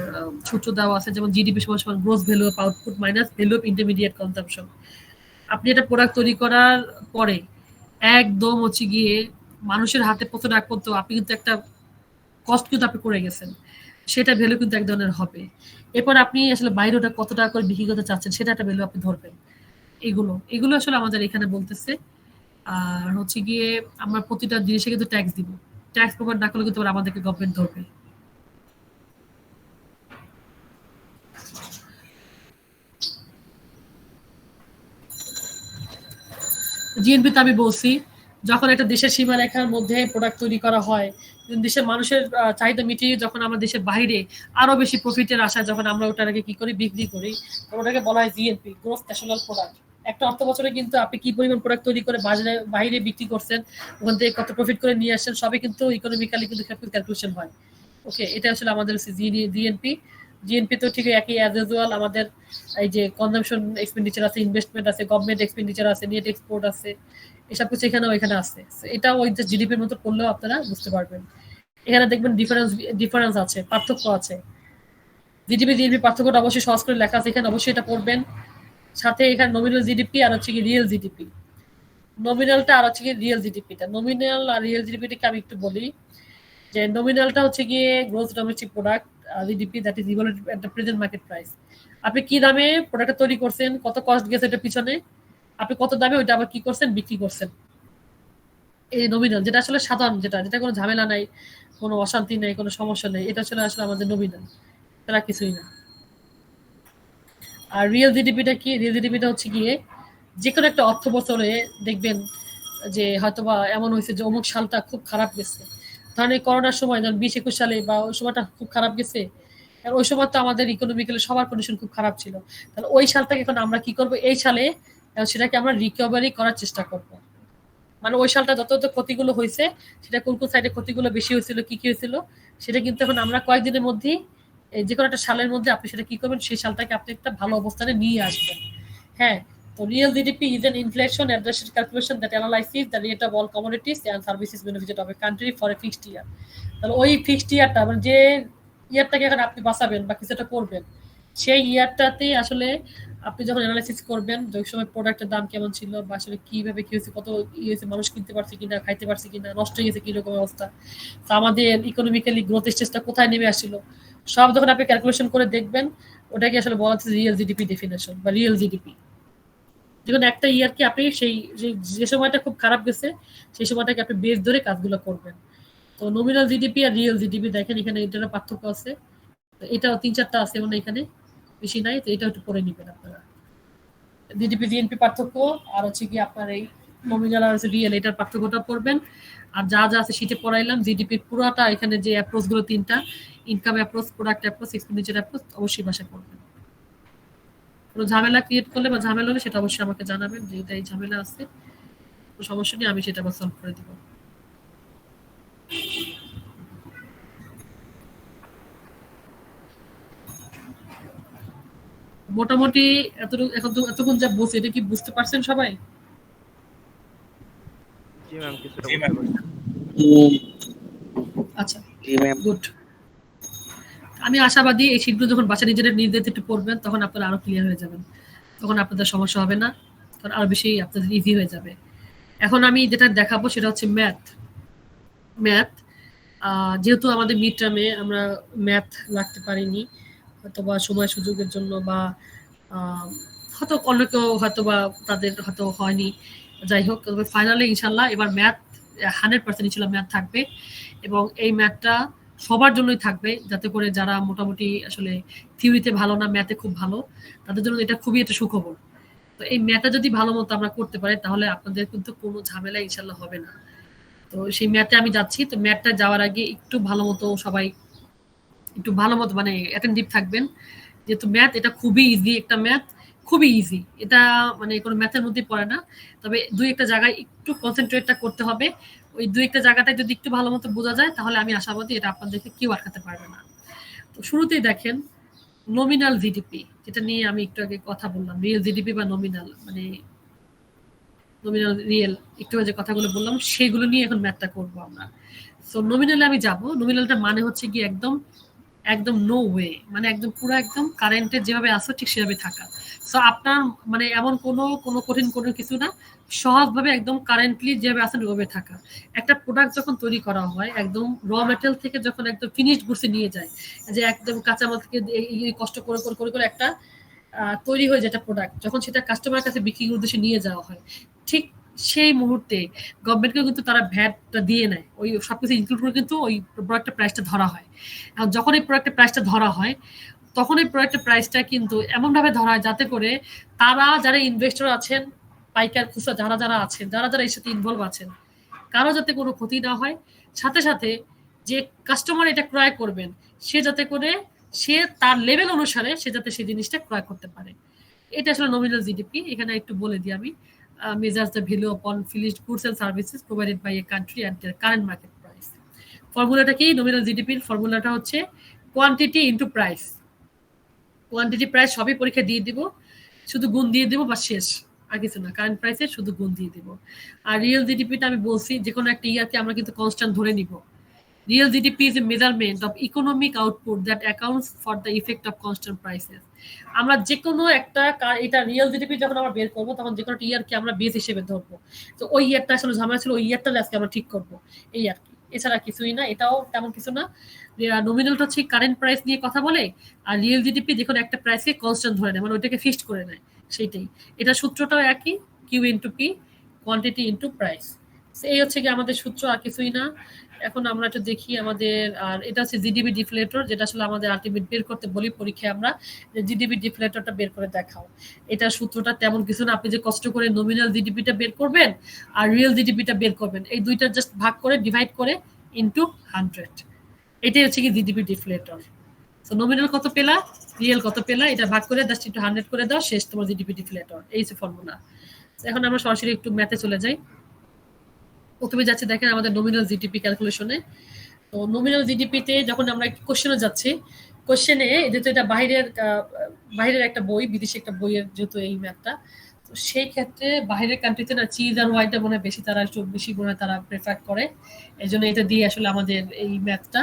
সূত্র দেওয়া আছে, যেমন জিডিপি সমান gross value of output minus value of intermediate consumption. আপনি এটা প্রোডাক্ট তৈরি করার পরে একদম হচ্ছে গিয়ে মানুষের হাতে পৌঁছানো আগ পর্যন্ত আপনি কিন্তু একটা কস্ট কিন্তু আপনি করে গেছেন, সেটা ভ্যালু কিন্তু এক ধরনের হবে। এরপর আপনি আসলে বাইরে ওটা কত টাকা করে বিক্রি করতে চাচ্ছেন সেটা একটা ভ্যালু আপনি ধরবেন। এগুলো আসলে আমাদের এখানে বলতেছে। আর হচ্ছে গিয়ে আমরা প্রতিটা জিনিসে কিন্তু ট্যাক্স দিব, ট্যাক্স প্রোভাইড না করলে কিন্তু আমাদেরকে গভর্নমেন্ট ধরবে। জিএনপি তো আমি বলছি, যখন একটা দেশের সীমারেখার মধ্যে প্রোডাক্ট তৈরি করা হয়, দেশের মানুষের চাহিদা মিটিয়ে যখন আমরা দেশের বাইরে আরো বেশি প্রফিটের আশায় যখন আমরা ওটাকে কি করি, বিক্রি করি, ওটাকে বলা হয় জিএনপি, গ্রোস ন্যাশনাল প্রোডাক্ট। একটা অর্থ বছরে কিন্তু আপনি কি পরিমাণ প্রোডাক্ট তৈরি করে বাজারে বাইরে বিক্রি করছেন, ওখান থেকে কত প্রফিট করে নিয়ে আসছেন, সবই কিন্তু ইকোনমিক্যালি কিন্তু ক্যালকুলেশন হয়। ওকে, এটা আসলে আমাদের জিএনপি। জিএনপি তো ঠিক একই অ্যাজ ইউজুয়াল, আমাদের এই যে কনজাম্পশন এক্সপেন্ডিচার আছে, ইনভেস্টমেন্ট আছে, গভর্নমেন্ট এক্সপেন্ডিচার আছে, নেট এক্সপোর্ট আছে, এসব কিছু এখানে আছে। এটা ওই যে জিডিপির মতো করলেও আপনারা বুঝতে পারবেন। এখানে দেখবেন ডিফারেন্স আছে, পার্থক্য আছে। জিডিপি পার্থক্যটা অবশ্যই সহজ করে লেখা আছে, এখানে অবশ্যই এটা পড়বেন। সাথে এখানে নমিনাল জিডিপি আর হচ্ছে কি রিয়েল জিডিপি। নমিনালটা আর হচ্ছে কি রিয়েল জিডিপিটা। নমিনাল আর রিয়েল জিডিপিটাকে আমি একটু বলি, যে নমিনালটা হচ্ছে গিয়ে gross domestic product, GDP, that is evaluated at the present market price. আপনি কি দামে প্রোডাক্ট তৈরি করছেন, কত কস্ট গেছে এটা পিছনে, আপনি কত দামে ওইটা আবার কি করছেন, বিক্রি করছেন, এই নমিনাল। যেটা আসলে সাধারণ, যেটা কোনো ঝামেলা নাই, কোনো অশান্তি নেই, কোনো সমস্যা নেই, এটা আসলে আমাদের নমিনাল, তারা কিছুই না। আর রিয়েল জিডিপিটা কি? রিয়েল জিডিপিটা হচ্ছে গিয়ে যে কোনো একটা অর্থ বছরে দেখবেন যে হয়তোবা এমন হয়েছে যে অমুক সালটা খুব খারাপ গেছে, ধরেন এই করোনার সময়, ধরেন 20-21 সালে বা ওই সময়টা খুব খারাপ গেছে, আর ওই সময় তো আমাদের ইকোনমিক্যালি সবার কন্ডিশন খুব খারাপ ছিল। তাহলে ওই সালটাকে এখন আমরা কি করব, এই সালে সেটাকে আমরা রিকভারি করার চেষ্টা করব। মানে ওই সালটা যত ক্ষতিগুলো হয়েছে, সেটা কোন কোন সাইডে ক্ষতিগুলো বেশি হয়েছিল, কি কি হয়েছিল, সেটা কিন্তু এখন আমরা কয়েকদিনের মধ্যেই, যে কোনো একটা সালের মধ্যে আপনি সেটা কি করবেন, সেই সালটাকে আপনি একটা ভালো অবস্থানে নিয়ে আসবেন। হ্যাঁ, তো real GDP is an inflation adjusted calculation that analyzes the rate of all commodities and services benefited of a country for a fixed year. তাহলে ওই ফিক্সড ইয়ারটা, মানে যে ইয়ারটাকে এখন আপনি বাঁচাবেন বা কিছুটা করবেন, সেই ইয়ারটাতে আসলে আপনি যখন অ্যানালাইসিস করবেন, ওই সময় প্রোডাক্টের দাম কেমন ছিল, বা আসলে কিভাবে কি হয়েছে, কত হয়েছে, মানুষ কিনতে পারছে কিনা, খাইতে পারছে কিনা, নষ্ট হয়ে গেছে কিরকম অবস্থা, তো আমাদের ইকোনমিক্যালি গ্রোথ স্টেজটা কোথায় নেমে আসছিল, সব যখন আপনি ক্যালকুলেশন করে দেখবেন, ওটাকে আসলে বলা হচ্ছে রিয়েল জিডিপি ডেফিনেশন বা রিয়েল জিডিপি। যেমন একটা ইয়ারকে আপনি সেই যে সময়টা খুব খারাপ গেছে, সেই সময়টাকে আপনি বেস ধরে কাজগুলো করবেন। তো নমিনাল জিডিপি আর রিয়েল জিডিপি দেখেন এখানে এটার পার্থক্য আছে, তো এটাও 3-4টা আছে, মানে এখানে বেশি নাই, তো এটা একটু পড়ে নিবেন আপনারা। জিডিপি জিএনপি পার্থক্য, আর হচ্ছে কি আপনার এই নমিনাল আর রিয়েল, এটার পার্থক্যটা পড়বেন। আর যা যা আছে শীটে পড়াইলাম, জিডিপির পুরোটা এখানে যে অ্যাপ্রোচ গুলো 3টা, income approach, product approach, expenditure approach, অবশ্যই ভাষায় পড়বেন। কোনো ঝামেলা ক্রিয়েট করলে বা ঝামেলা হলে সেটা অবশ্যই আমাকে জানাবেন, যে এটা এই ঝামেলা আছে, কোনো সমস্যা নেই, আমি সেটা আবার সলভ করে দিব। মোটামুটি এতক্ষণ যা বলছি, এটা কি বুঝতে পারছেন সবাই? জি ম্যাম, কিছুটা জি ম্যাম। বুঝতে পারছি। আচ্ছা, জি ম্যাম। গুড। আমি আশাবাদী এই শীটগুলো যখন বাসা নিজেদের একটু পড়বেন, তখন আপনারা আরো ক্লিয়ার হয়ে যাবেন, তখন আপনাদের সমস্যা হবে না, তখন আরো বেশি আপনাদের ইজি হয়ে যাবে। এখন আমি যেটা দেখাবো সেটা হচ্ছে ম্যাথ। যেহেতু আমাদের মিড টার্মে আমরা ম্যাথ রাখতে পারিনি, হয়তো বা সময় সুযোগের জন্য, বা হয়তো অন্য কেউ হয়তো বা তাদের হয়তো হয়নি, যাই হোক, তবে ফাইনালি ইনশাল্লাহ এবার ম্যাথ 100% ইনশাল্লাহ ম্যাথ থাকবে, এবং এই ম্যাথটা সবার জন্যই থাকবে, যাতে করে যারা মোটামুটি আসলে থিওরিতে ভালো না, ম্যাথে খুব ভালো, তাদের জন্য এটা খুবই একটা সুখবর। তো এই ম্যাথটা যদি ভালো মতো আমরা করতে পারি, তাহলে আপনাদের কিন্তু কোনো ঝামেলা ইনশাল্লাহ হবে না। তো সেই ম্যাথে আমি যাচ্ছি। তো ম্যাথটা যাওয়ার আগে একটু ভালো মতো সবাই মানে অ্যাটেন্টিভ থাকবেন, যেহেতু ম্যাথ এটা খুবই ইজি একটা ম্যাথ, খুবই ইজি। এটা মানে কোনো ম্যাথের মধ্যে পড়ে না, তবে দুই একটা জায়গায় একটু কনসেন্ট্রেটটা করতে হবে। ওই দুই একটা জায়গাটায় যদি একটু ভালো মতো বোঝা যায়, তাহলে আমি আশাবাদী এটা আপনাদেরকে কেউ আটকাতে পারবে না। তো শুরুতেই দেখেন নমিনাল জিডিপি, যেটা নিয়ে আমি একটু আগে কথা বললাম, রিয়েল জিডিপি বা নমিনাল, মানে নমিনাল রিয়েল একটু যে কথাগুলো বললাম সেগুলো নিয়ে এখন ম্যাথটা করবো আমরা। সো নমিনালে আমি যাব। নমিনালটা মানে হচ্ছে কি একদম একদম নো ওয়ে, মানে একদম পুরো একদম কারেন্টের যেভাবে আসো ঠিক সেভাবে থাকা। সো আপনার মানে এমন কোনো কঠিন কোনো কিছু না, সহজভাবে একদম কারেন্টলি যেভাবে আসেন ওভাবে থাকা। একটা প্রোডাক্ট যখন তৈরি করা হয় একদম র মেটেরিয়াল থেকে যখন একদম ফিনিশড গুডসে নিয়ে যায়, যে একদম কাঁচামাল থেকে এই কষ্ট করে করে করে করে একটা তৈরি হয়ে যেটা প্রোডাক্ট, যখন সেটা কাস্টমারের কাছে বিক্রির উদ্দেশ্যে নিয়ে যাওয়া হয়, ঠিক সেই মুহূর্তে গভর্নমেন্টকেও কিন্তু তারা ভ্যাটটা দিয়ে নেয়, ওই সবকিছু ইনক্লুড করে কিন্তু ওই প্রোডাক্টের প্রাইসটা ধরা হয়। আর যখন এই প্রোডাক্টের প্রাইসটা ধরা হয় তখন এই প্রোডাক্টের প্রাইসটা কিন্তু এমনভাবে ধরা হয় যাতে করে তারা যারা ইনভেস্টর আছেন, পাইকার খুচরা যারা যারা আছেন, যারা যারা এর সাথে ইনভলভ আছেন, কারো যাতে কোনো ক্ষতি না হয়, সাথে সাথে যে কাস্টমার এটা ক্রয় করবেন সে যাতে করে সে তার লেভেল অনুসারে সে যাতে সেই জিনিসটা ক্রয় করতে পারে। এটা আসলে নমিনাল জিডিপি। এখানে একটু বলে দিই আমি, measures the value upon finished goods and services provided by a country at their current market price. ফর্মুলাটা কি? নমিনাল জিডিপির ফর্মুলাটা হচ্ছে quantity into price. Quantity price সবই পরীক্ষা দিয়ে দিব, শুধু গুণ দিয়ে দিব বা শেষ, আর কিছু না। কারেন্ট প্রাইসে শুধু গুণ দিয়ে দিব। আর রিয়েল জিডিপিটা আমি বলছি যে কোনো একটা ইয়ারকে আমরা কিন্তু কনস্ট্যান্ট ধরে নিব। Real GDP is a measurement of economic output that accounts for the effect of constant prices. আমরা যে কোনো একটা এটা রিয়েল জিডিপি যখন আমরা বের করবো তখন যে কোনো ইয়ারকে আমরা বেস হিসেবে ধরবো। তো ওই ইয়ারটা আসলে ঝামেলা ছিল, ওই ইয়ারটা আজকে আমরা ঠিক করবো, এই আর কি, এছাড়া কিছুই না। এটাও তেমন কিছু না। নমিনালটা হচ্ছে কারেন্ট প্রাইস নিয়ে কথা বলে, আর রিয়েল জিডিপি যে কোনো একটা প্রাইসে কনস্ট্যান্ট ধরে নেয়, মানে ওইটাকে ফিক্সড করে নেয়, সেইটাই। এটা সূত্রটাও একই, Q into P, quantity into price. এই হচ্ছে কি আমাদের সূত্র, আর কিছুই না। এখন আমরা একটু দেখি আমাদের, আর এটা হচ্ছে জিডিপি ডিফ্লেটর, যেটা আসলে আমাদের আলটিমেট বের করতে বলি পরীক্ষায় আমরা, যে জিডিপি ডিফ্লেটরটা বের করে দেখাও। এটা সূত্রটা তেমন কিছু না, আপনি যে কষ্ট করে নমিনাল জিডিপিটা বের করবেন আর রিয়েল জিডিপিটা বের করবেন, এই দুইটা জাস্ট ভাগ করে ডিভাইড করে ইনটু 100, এটাই হচ্ছে কি জিডিপি ডিফ্লেটর। তো নমিনাল কত পেলা, রিয়েল কত পেলা, এটা ভাগ করে জাস্ট ইনটু 100 করে দাও, শেষ তোমার জিডিপি ডিফ্লেটর। এই যে ফর্মুলা। এখন আমরা সরাসরি একটু ম্যাথে চলে যাই। প্রথমে যাচ্ছে দেখেন আমাদের নমিনাল জিডিপি ক্যালকুলেশনে। তো নমিনাল জিডিপিতে যখন আমরা কোশ্চেনে যাচ্ছি, কোশ্চেনে যেহেতু এটা বাইরের একটা বই, বিদেশি একটা বইয়ের যেহেতু এই ম্যাথটা, তো সেই ক্ষেত্রে বাইরের কান্ট্রিতে না চিজ আর ওয়াইনটা মনে হয় বেশি, তারা বেশি মনে হয় তারা প্রেফার করে, এই জন্য এটা দিয়ে আসলে আমাদের এই ম্যাথটা।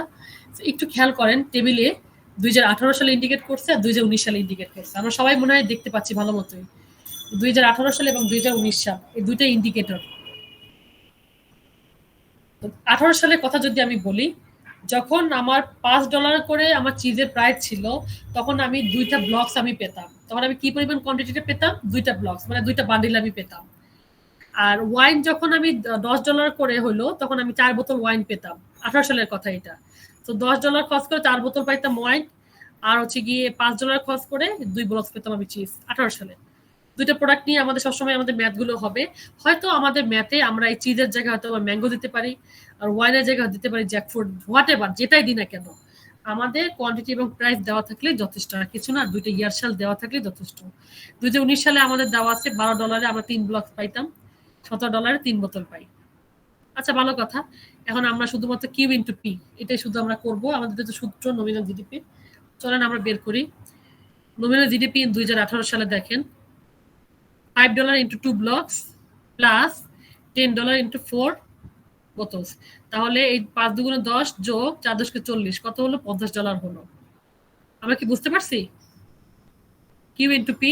একটু খেয়াল করেন টেবিলে 2018 সালে ইন্ডিকেট করছে আর 2019 সালে ইন্ডিকেট করছে। আমরা সবাই মনে হয় দেখতে পাচ্ছি ভালো মতোই, 2018 সালে এবং 2019 সাল, এই দুইটা ইন্ডিকেটর। 18 সালের কথা যদি আমি বলি, যখন আমার $5 করে আমার চিজের প্রাইস ছিল, তখন আমি 2টা ব্লকস আমি পেতাম। তখন আমি কি পরিমাণ কোয়ান্টিটিতে পেতাম? 2টা ব্লকস, মানে 2টা বান্ডিল আমি পেতাম। আর ওয়াইন যখন আমি $10 করে হলো, তখন আমি 4 বোতল ওয়াইন পেতাম। 18 সালের কথা এটা। তো $10 খরচ করে 4 বোতল পাইতাম ওয়াইন, আর হচ্ছে গিয়ে $5 খরচ করে 2 ব্লকস পেতাম আমি চিজ। 18 সালে দুইটা প্রোডাক্ট নিয়ে আমাদের সবসময় আমাদের ম্যাথগুলো হবে। হয়তো আমাদের ম্যাথে আমরা এই চিজের জায়গায় হয়তো ম্যাঙ্গো দিতে পারি, আর ওয়াইনের জায়গায় দিতে পারি জ্যাকফ্রুট, হোয়াট এভার, যেটাই দিই না কেন, আমাদের কোয়ান্টিটি এবং প্রাইস দেওয়া থাকলে যথেষ্ট, আর কিছু না। দুইটা ইয়ার সাল দেওয়া থাকলে যথেষ্ট। 2019 সালে আমাদের দেওয়া আছে $12 আমরা 3 ব্লক পাইতাম, $17 3 বোতল পাই। আচ্ছা, ভালো কথা। এখন আমরা শুধুমাত্র কিউ ইন্টু পি, এটাই শুধু আমরা করবো। আমাদের যেহেতু সূত্র নমিনাল জিডিপি, চলেন আমরা বের করি। নমিনাল জিডিপি 2018 সালে দেখেন, $5 into 2 blocks plus $10 into 4 bottles। তাহলে এই 5 দুগুণে 10 যোগ 4 10 40, কত হলো? $50 হলো। আমরা কি বুঝতে পারছি? Q into P.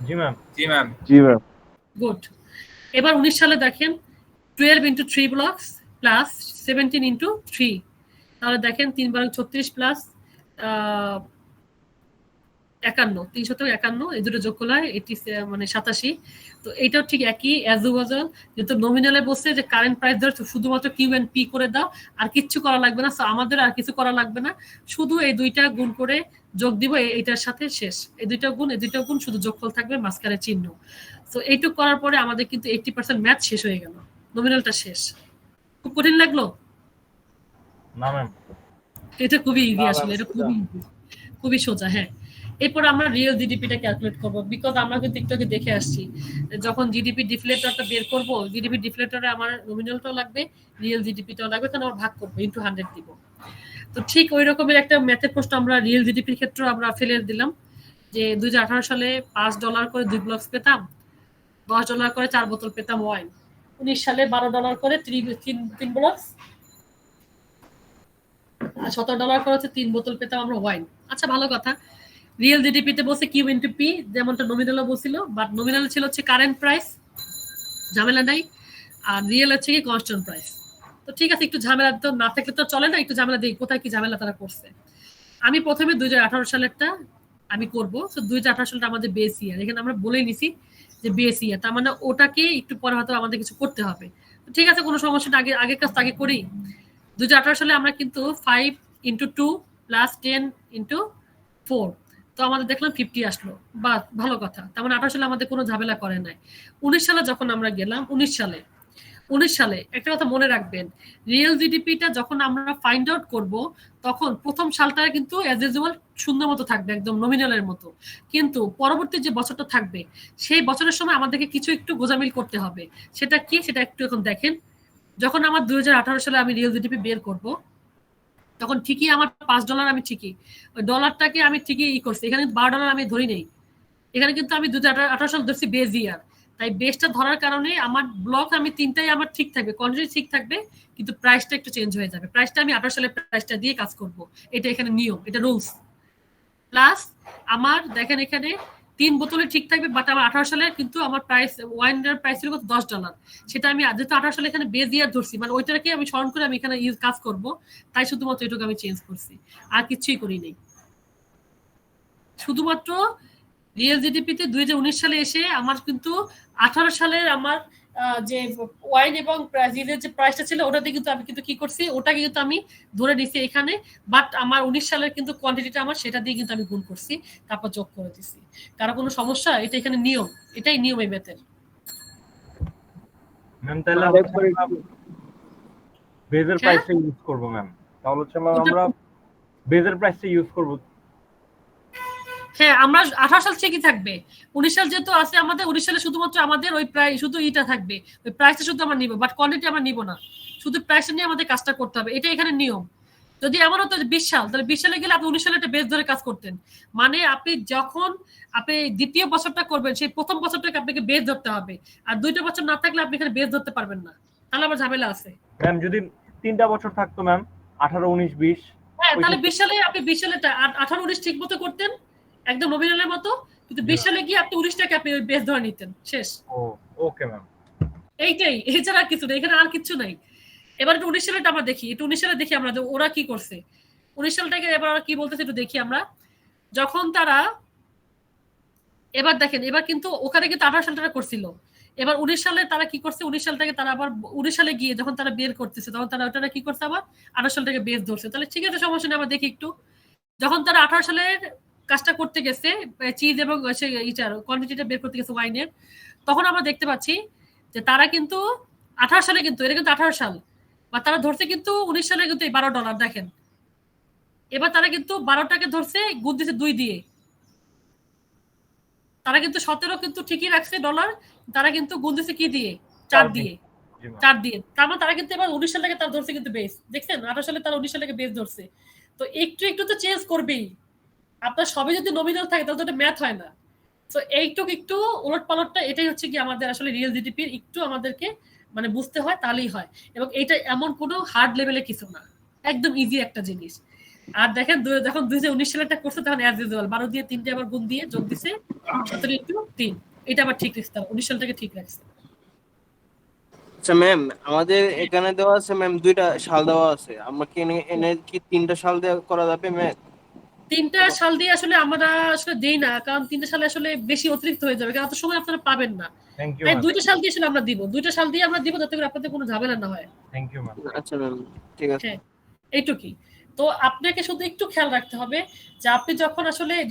জি ম্যাম। জি ম্যাম। জি ম্যাম। গুড। এবার 19 সালে দেখেন, 12 into 3 blocks plus 17 into 3। তাহলে দেখেন 3 বার 36 প্লাস 51, 351, এই দুটো যোগ করলে এটি মানে 87। তো এইটাও ঠিক একই অ্যাজ ইউজুয়াল, যেহেতু নমিনালে বলছে যে কারেন্ট প্রাইস ধরে শুধুমাত্র কিউ এন্ড পি করে দাও, আর কিচ্ছু করা লাগবে না। আমাদের আর কিছু করা লাগবে না, শুধু এই দুইটা গুণ করে যোগ দিব এইটার সাথে, শেষ। এই দুইটা গুণ শুধু যোগফল থাকবে, মাঝখানে চিহ্ন। তো এইটুকু করার পরে আমাদের কিন্তু 80% ম্যাথ শেষ হয়ে গেল, নমিনালটা শেষ। খুব কঠিন লাগলো? না ম্যাম, এটা খুবই ইজি আসলে, এটা খুবই সোজা। হ্যাঁ, এরপর আমরা রিয়েল জিডিপিটা ক্যালকুলেট করবো, বিকজ আমরা কিন্তু একটু আগে দেখে আসছি যখন জিডিপি ডিফ্লেটরটা বের করবো, জিডিপি ডিফ্লেটরে আমার নমিনালটাও লাগবে, রিয়েল জিডিপিটাও লাগবে, কারণ আমার ভাগ করবো, ইনটু 100 দিব। তো ঠিক ওই রকমের একটা ম্যাথের প্রশ্ন আমরা রিয়েল জিডিপির ক্ষেত্রে আমরা ফেলে দিলাম যে 2018 সালে $5 করে 2 ব্লকস পেতাম, $10 করে 4 বোতল পেতাম ওয়াইন, 19 সালে $12 করে 3 ব্লকস, আর $17 করে হচ্ছে 3 বোতল পেতাম আমরা ওয়াইন। আচ্ছা ভালো কথা, রিয়েল জিডিপিতে বলছে কিউ ইন্টু পি, যেমনটা নমিনালও বলছিল, বাট নমিনাল ছিল হচ্ছে কারেন্ট প্রাইস, ঝামেলা নাই, আর রিয়েল হচ্ছে কি কনস্ট্যান্ট প্রাইস। তো ঠিক আছে, একটু ঝামেলা তো না থাকলে তো চলে না, একটু ঝামেলা দিই, কোথায় কি ঝামেলা তারা করছে। আমি প্রথমে 2018 সালেরটা আমি করবো। তো 2018 সালটা আমাদের বেস ইয়ার, এখানে আমরা বলেই নিছি যে বেস ইয়ার, তার মানে ওটাকে একটু পরে হয়তো আমাদের কিছু করতে হবে। ঠিক আছে, কোনো সমস্যা না, আগের কাজ আগে করি। 2018 সালে আমরা কিন্তু 5 × 2 + 10 × 4, তো আমাদের দেখলাম 50 আসলো, বা ভালো কথা, তার মানে 18 সালে আমাদের কোনো ঝামেলা করে নাই। 19 সালে যখন আমরা গেলাম, 19 সালে একটা কথা মনে রাখবেন, রিয়েল জিডিপিটা যখন আমরা ফাইন্ড আউট করব, তখন প্রথম সালটা কিন্তু অ্যাজ ইউজুয়াল শূন্য মতো থাকবে, একদম নমিনালের মতো, কিন্তু পরবর্তী যে বছরটা থাকবে সেই বছরের সময় আমাদেরকে কিছু একটু গোজামিল করতে হবে। সেটা কি, সেটা একটু এখন দেখেন। যখন আমার 2018 সালে আমি রিয়েল জিডিপি বের করব, তখন ঠিকই আমার $5 আমি ঠিকই ওই ডলারটাকে আমি ঠিকই করছি, এখানে $12 আমি ধরি নেই, এখানে কিন্তু আমি 2018 সাল ধরছি বেজ ইয়ার। তাই বেসটা ধরার কারণে আমার ব্লক আমি তিনটাই আমার ঠিক থাকবে, কোয়ান্টিটি ঠিক থাকবে, কিন্তু প্রাইসটা একটু চেঞ্জ হয়ে যাবে। প্রাইসটা আমি 18 সালের প্রাইসটা দিয়ে কাজ করব, এটা এখানে নিয়ম, এটা রুলস। প্লাস আমার দেখেন এখানে 3 বোতলে ঠিক থাকবে, বাট আমার 18 সালে কিন্তু আমার প্রাইস, ওয়াইনের প্রাইস ছিল $10, সেটা আমি যেহেতু 18 সালে এখানে বেজ ইয়ার ধরছি, মানে ওইটাকে আমি স্মরণ করে আমি এখানে কাজ করব, তাই শুধুমাত্র এটুকু আমি চেঞ্জ করছি, আর কিছুই করি নাই। শুধুমাত্র রিয়েল জিডিপিতে 2019 সালে এসে আমার কিন্তু 18 সালের আমার যে ওয়াইন এবং ব্রাজিলের যে প্রাইসটা ছিল ওটাতে কিন্তু আমি কিন্তু কি করছি, ওটাকে কিন্তু আমি ধরে নিছি এখানে, বাট আমার 19 সালের কিন্তু কোয়ান্টিটিটা আমার সেটা দিয়ে কিন্তু আমি গুণ করছি, তারপর যোগ করে দিছি। কারো কোনো সমস্যা? এটা এখানে নিয়ম, এটাই নিয়ম এই ম্যাথের। ম্যাম তাহলে বেজের প্রাইসটা ইউজ করব ম্যাম, তাহলে হচ্ছে আমরা বেজের প্রাইসটা ইউজ করব। হ্যাঁ, আমরা 18 সাল ঠিকই থাকবে, 19 সাল যেহেতু আছে আমাদের, 19 সালে শুধুমাত্র আমাদের ওই প্রাইস, শুধু এটা থাকবে, ওই প্রাইসটা শুধু আমরা নিব, বাট কোয়ান্টিটি আমরা নিব না, শুধু প্রাইসটা নিয়ে আমাদের কাজটা করতে হবে, এটা এখানে নিয়ম। যদি এমন হতো 20 সাল, তাহলে 20 সালে গেলে আপনি 19 সালে একটা বেস ধরে কাজ করতেন, মানে আপনি যখন আপনি দ্বিতীয় বছরটা করবেন সেই প্রথম বছরটাকে আপনাকে বেস ধরতে হবে, আর 2টা বছর না থাকলে আপনি এখানে বেস ধরতে পারবেন না, তাহলে আবার ঝামেলা আছে। ম্যাম যদি 3টা বছর থাকতো ম্যাম, 18, 19, 20, হ্যাঁ, তাহলে 20 সালে আপনি 20 সালে 18, 19 ঠিক মতো করতেন, একদম নমিনালের মতো, কিন্তু 20 সালে গিয়ে আপনি 19টাকে আপনি বেস ধরে নিতেন, শেষ। ওকে ম্যাম, এইটাই, এছাড়া কিছু নেই, এখানে আর কিছু নাই। এবার একটু 19 সালটা আমরা দেখি, একটু 19 সালে দেখি আমরা ওরা কি করছে। 19 সালটাকে এবার কি বলতেছে একটু দেখি আমরা। যখন তারা, এবার দেখেন, এবার কিন্তু ওখানে কিন্তু 18 সালটা করছিল, এবার 19 সালে তারা কি করছে, 19 সালটাকে তারা আবার 19 সালে গিয়ে যখন তারা বের করতেছে, তখন তারা ওটা কি করছে, আবার 18 সালটাকে বেস ধরছে। তাহলে ঠিক আছে, সমস্যা নেই, আমরা দেখি একটু। যখন তারা 18 সালের কাজটা করতে গেছে, চিজ এবং ইটার কোয়ান্টিটিটা বের করতে গেছে ওয়াইনের, তখন আমরা দেখতে পাচ্ছি যে তারা কিন্তু 18 সালে, কিন্তু এটা কিন্তু 18 সাল, বা তারা ধরছে কিন্তু 19 সালে কিন্তু এই $12, দেখেন এবার তারা কিন্তু 12টাকে ধরছে, গুণ দিছে 2 দিয়ে, তারা কিন্তু 17 কিন্তু ঠিকই রাখছে ডলার, তারা কিন্তু গুণ দিছে কি দিয়ে, 4 দিয়ে, 4 দিয়ে, তার মানে তারা কিন্তু এবার 19 সালটাকে তারা ধরছে কিন্তু বেস, দেখছেন 18 সালে তারা 19 সালটাকে বেস ধরছে। তো একটু একটু তো চেঞ্জ করবেই, আপনার সবই যদি নমিনাল থাকে তাহলে তো এটা ম্যাথ হয় না। তো এইটুকু একটু উলট পালটটা, এটাই হচ্ছে কি আমাদের আসলে রিয়েল জিডিপির একটু আমাদেরকে মানে বুঝতে হয়, তাহলেই হয়। এবং এটা এমন কোনো হার্ড লেভেলে কিছু না, একদম ইজি একটা জিনিস। আর দেখেন যখন 2019 সালেটা করছে তখন অ্যাজ ইউজুয়াল 12 দিয়ে 3টে আবার গুণ দিয়ে যোগ দিছে 17 ইনটু 3, এটা আবার ঠিক রাখছে, 19 সালটাকে ঠিক রাখছে। আচ্ছা ম্যাম, আমাদের এখানে দেওয়া আছে ম্যাম 2টা সাল দেওয়া আছে, আমরা কি এনে কি 3টা সাল দিয়ে করা যাবে ম্যাম? 3টা সাল দিয়ে আসলে আমরা আসলে দেই না, কারণ 3টা সালে আসলে বেশি অতিরিক্ত হয়ে যাবে, কারণ এত সময় আপনারা পাবেন না। তাই 2টা সাল দিয়ে আসলে আমরা দিব, 2টা সাল দিয়ে আমরা দিব, যাতে করে আপনাদের কোনো ঝামেলা না হয়। Thank you ma'am. আচ্ছা ম্যাম, ঠিক আছে। হ্যাঁ, এইটুকুই। তো আপনাকে শুধু একটু খেয়াল রাখতে হবে যে আপনি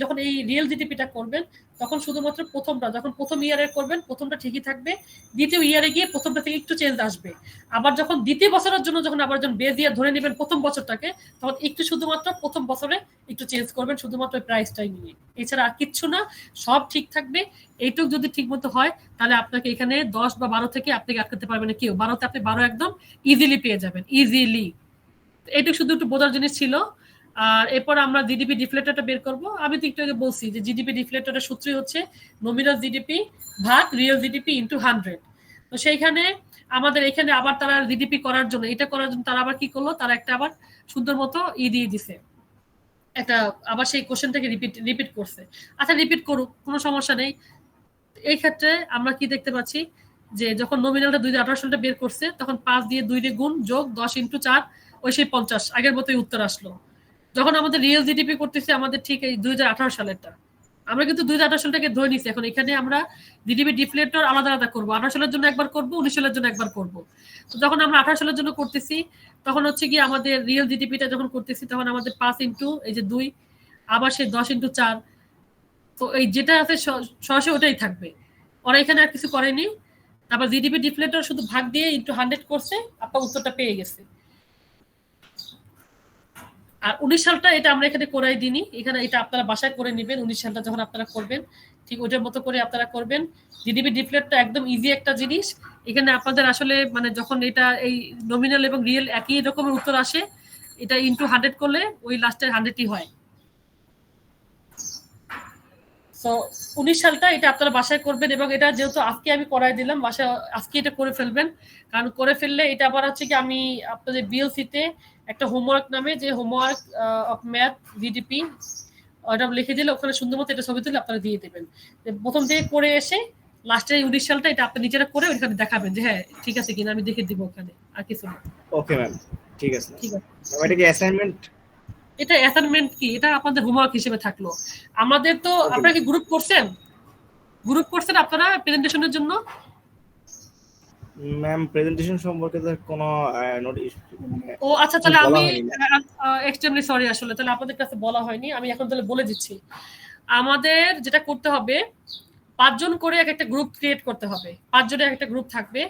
যখন এই রিয়েল জিডিপিটা করবেন, তখন শুধুমাত্র প্রথমটা, যখন প্রথম ইয়ারে করবেন প্রথমটা ঠিকই থাকবে, দ্বিতীয় ইয়ারে গিয়ে প্রথমটা থেকে একটু চেঞ্জ আসবে। আবার যখন দ্বিতীয় বছরের জন্য যখন আবার যখন বেস ইয়ার ধরে নেবেন প্রথম বছরটাকে, তখন একটু শুধুমাত্র প্রথম বছরে একটু চেঞ্জ করবেন, শুধুমাত্র প্রাইসটাই নিয়ে, এছাড়া আর কিচ্ছু না, সব ঠিক থাকবে। এইটুকু যদি ঠিক মতো হয় তাহলে আপনাকে এখানে 10 বা 12 থেকে আপনাকে আটকাতে পারবে না কেউ। 12তে আপনি 12 একদম ইজিলি পেয়ে যাবেন, ইজিলি। এইটুকু শুধু একটু বোঝার জিনিস ছিল। আর এরপর আমরা জিডিপি ডিফ্লেটরটা বের করব। আমি তো একটু আগে বলছি যে জিডিপি ডিফ্লেটরের সূত্রই হচ্ছে নমিনাল জিডিপি ভাগ রিয়েল জিডিপি ইনটু 100। তো সেইখানে আমাদের এখানে আবার তারা জিডিপি করার জন্য এটা করার জন্য তারা আবার কি করলো, তারা একটা আবার সুন্দর মতো দিয়ে দিছে, একটা আবার সেই কোশ্চেনটাকে রিপিট করছে। আচ্ছা রিপিট করুক, কোনো সমস্যা নেই। এই ক্ষেত্রে আমরা কি দেখতে পাচ্ছি যে যখন নমিনালটা 2018 সালটা বের করছে তখন 5 দিয়ে 2 দিয়ে গুণ যোগ 10 × 4 ওই সেই 50 আগের মতোই উত্তর আসলো। যখন আমাদের রিয়েল জিডিপি করতেছে আমাদের ঠিক এই 2018 সালেরটা, আমরা কিন্তু 2018 সালটাকে ধরে নিছি। এখন এখানে আমরা জিডিপি ডিফ্লেটর আলাদা আলাদা করবো, 18 সালের জন্য একবার করবো, 19 সালের জন্য একবার করবো। তো যখন আমরা 18 সালের জন্য করতেছি তখন হচ্ছে কি আমাদের রিয়েল জিডিপিটা যখন করতেছি তখন আমাদের 5 ইন্টু এই যে 2 আবার সেই 10 × 4, তো এই যেটা আছে সরাসরি ওটাই থাকবে, ওরা এখানে আর কিছু করেনি। তারপর জিডিপি ডিফ্লেটর শুধু ভাগ দিয়ে ইন্টু 100 করছে, আপনার উত্তরটা পেয়ে গেছে। আর 19 সালটা এটা আমরা এখানে করাই দিইনি, এখানে এটা আপনারা বাসায় করে নেবেন। 19 সালটা যখন আপনারা করবেন ঠিক ওইটার মতো করে আপনারা করবেন। জিডিপি ডিফ্লেটটা একদম ইজি একটা জিনিস। এখানে আপনাদের আসলে মানে যখন এটা এই নমিনাল এবং রিয়েল একই রকমের উত্তর আসে, এটা ইন্টু 100 করলে ওই লাস্টের 100ই হয়। সো 19 সালটা এটা আপনারা বাসায় করবেন, এবং এটা যেহেতু আজকে আমি করাই দিলাম বাসায় আজকে এটা করে ফেলবেন। কারণ করে ফেললে এটা আবার হচ্ছে কি আমি আপনাদের বিএলসিতে একটা হোমওয়ার্ক নামে যে হোমওয়ার্ক অফ ম্যাথ জিডিপি ওটা লিখে দিলে ওখানে সুন্দর মতো এটা ছবি তুলে আপনারা দিয়ে দেবেন। প্রথম থেকে করে এসে লাস্টের 19 সালটা এটা আপনি নিজেরা করে ওইখানে দেখাবেন যে হ্যাঁ ঠিক আছে কিনা, আমি দেখে দিব ওখানে, আর কিছু না। ওকে ম্যাম, ঠিক আছে। ঠিক আছে, এটা কি অ্যাসাইনমেন্ট? এটা অ্যাসাইনমেন্ট কি, এটা আপনাদের হোমওয়ার্ক হিসেবে থাকলো। আমাদের তো আপনারা কি গ্রুপ করছেন আপনারা প্রেজেন্টেশনের জন্য? ম্যাম প্রেজেন্টেশন সম্পর্কে তো কোনো নোটিশ। ও আচ্ছা, তাহলে আমি এক্সট্রিমলি সরি, আসলে তাহলে আপনাদের কাছে বলা হয়নি, আমি এখন তাহলে বলে দিচ্ছি। আমাদের যেটা করতে হবে 5 জন করে একটা গ্রুপ ক্রিয়েট করতে হবে। 5 জনের একটা গ্রুপ থাকবে।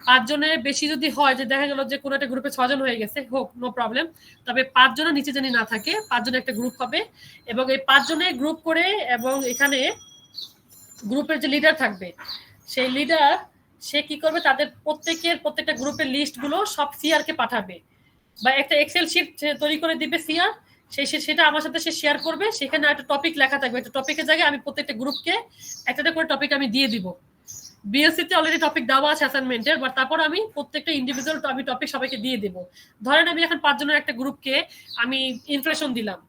5 জনের বেশি যদি হয় যে দেখা গেল যে কোনো একটা গ্রুপে 6 জন হয়ে গেছে, হোক, নো প্রবলেম। তবে 5 জনের নিচে জানি না থাকে, 5 জনের একটা গ্রুপ হবে। এবং এই 5 জনের গ্রুপ করে, এবং এখানে গ্রুপের যে লিডার থাকবে সেই লিডার সে কি করবে, তাদের প্রত্যেকটা গ্রুপের লিস্ট গুলো সব সিআর কে পাঠাবে, বা একটা এক্সেল শিট তৈরি করে দিবে সিআর, সেটা আমার সাথে সে শেয়ার করবে। সেখানে একটা টপিক লেখা থাকবে, একটা টপিকের জায়গায় আমি প্রত্যেকটা গ্রুপকে একটা করে টপিক আমি দিয়ে দিব। বিএসসিতে অলরেডি টপিক দেওয়া আছে অ্যাসাইনমেন্টের, বাট তারপর আমি প্রত্যেকটা ইন্ডিভিজুয়াল আমি টপিক সবাইকে দিয়ে দেব। ধরেন আমি এখন 5 জনের একটা গ্রুপকে আমি ইনফ্লেশন দিলাম,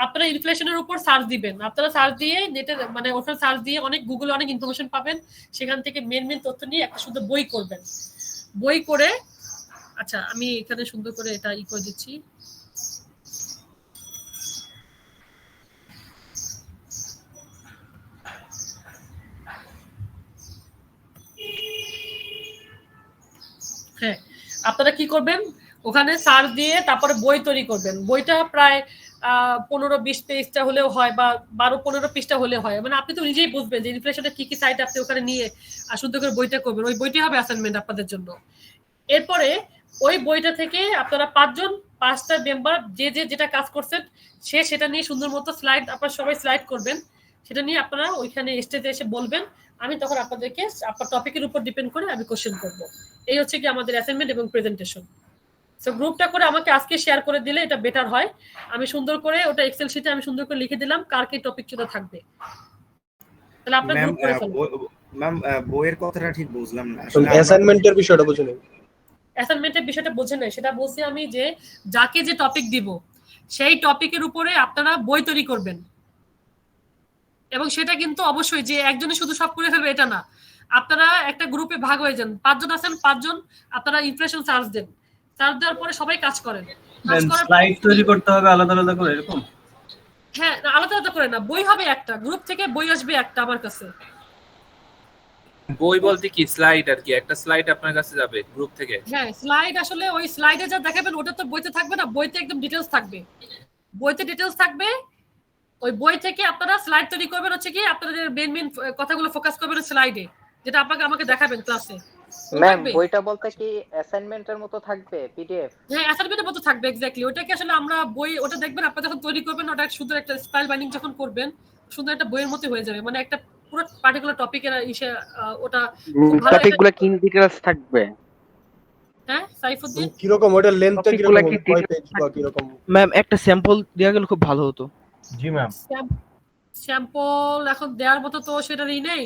আপনারা ইনফ্লেশনের উপর সার্চ দিবেন। আপনারা সার্চ দিয়ে নেটে মানে ওখানে সার্চ দিয়ে অনেক গুগলে অনেক ইনফরমেশন পাবেন, সেখান থেকে মেন তথ্য নিয়ে একটা শুধু বই করবেন। বই করে, আচ্ছা আমি এখানে সুন্দর করে এটা করে দিচ্ছি। হ্যাঁ, আপনারা কি করবেন, ওখানে সার্চ দিয়ে তারপরে বই তৈরি করবেন। বইটা প্রায় 15-20 পেজটা হলেও হয়, বা 12-15 পৃষ্ঠা হলে হয়। মানে আপনি তো নিজেই বুঝবেন যে ইনফ্লেশনের কি সাইট আপনি ওখানে নিয়ে সুন্দর করে বইটা করবেন। ওই বইটি হবে অ্যাসাইনমেন্ট আপনাদের জন্য। এরপরে ওই বইটা থেকে আপনারা 5টা মেম্বার যে যেটা কাজ করছেন সেটা নিয়ে সুন্দর মতো স্লাইড, আপনারা সবাই স্লাইড করবেন, সেটা নিয়ে আপনারা ওইখানে স্টেজে এসে বলবেন। আমি তখন আপনাদেরকে আপনার টপিকের উপর ডিপেন্ড করে আমি কোশ্চেন করব। এই হচ্ছে কি আমাদের অ্যাসাইনমেন্ট এবং প্রেজেন্টেশন। সো গ্রুপটা করে আমাকে আজকে শেয়ার করে দিলে এটা বেটার হয়। আমি সুন্দর করে ওটা এক্সেল শিটে আমি সুন্দর করে লিখে দিলাম কার কি টপিক ছিল থাকবে, তাহলে আপনার গ্রুপ করে ফেলুন। ম্যাম বইয়ের কথাটা ঠিক বুঝলাম না, আসলে অ্যাসাইনমেন্টের বিষয়টা বুঝুন। অ্যাসাইনমেন্টের বিষয়টা বোঝেন না, সেটা বলছি আমি যে যাকে যে টপিক দিব সেই টপিকের উপরে আপনারা বই তৈরি করবেন। এবং সেটা কিন্তু অবশ্যই যে একজনে শুধু সব করে ফেলবে এটা না, আপনারা একটা গ্রুপে ভাগ হয়ে যান। 5 জন আছেন, 5 জন আপনারা ইনফ্লেশন সার্চ দেন, সার্চ দেওয়ার পরে সবাই কাজ করেন। স্লাইড তৈরি করতে হবে আলাদা আলাদা করে এরকম? হ্যাঁ, আলাদা আলাদা করে না, বই হবে একটা, গ্রুপ থেকে বই আসবে একটা আমার কাছে। বই বলতে কি স্লাইড আর কি, একটা স্লাইড আপনার কাছে যাবে গ্রুপ থেকে। হ্যাঁ, স্লাইড আসলে ওই স্লাইডে যা দেখাবেন ওটা তো বইতে থাকবে না, বইতে একদম ডিটেইলস থাকবে। বইতে ডিটেইলস থাকবে, ওই বই থেকে আপনারা স্লাইড তৈরি করবেন, হচ্ছে কি আপনাদের মেন কথাগুলো ফোকাস করবেন স্লাইডে, যেটা আমাকে দেখাবেন ক্লাসে। ম্যাম বইটা বলতে কি অ্যাসাইনমেন্টের মতো থাকবে পিডিএফ? হ্যাঁ, অ্যাসাইনমেন্টের মতো থাকবে এক্স্যাক্টলি। ওটাকে আসলে আমরা বই ওটা দেখবেন আপনারা যখন তৈরি করবেন, ওটা সুন্দর একটা স্টাইল বাইন্ডিং যখন করবেন সুন্দর একটা বইয়ের মতো হয়ে যাবে। মানে একটা পুরো পার্টিকুলার টপিকের ওটা টপিকগুলো কি ডিটেইলস থাকবে? হ্যাঁ সাইফুদ্দিন কিরকম ওটার লেন্থটা Topic কিরকম গুলা হবে? কি কয় teacher- পেজ বা কিরকম? ম্যাম একটা স্যাম্পল দেওয়া গেলে খুব ভালো হতো। জি ম্যাম। স্যাম্পল এখন দেওয়ার মতো তো সেটারই নেই।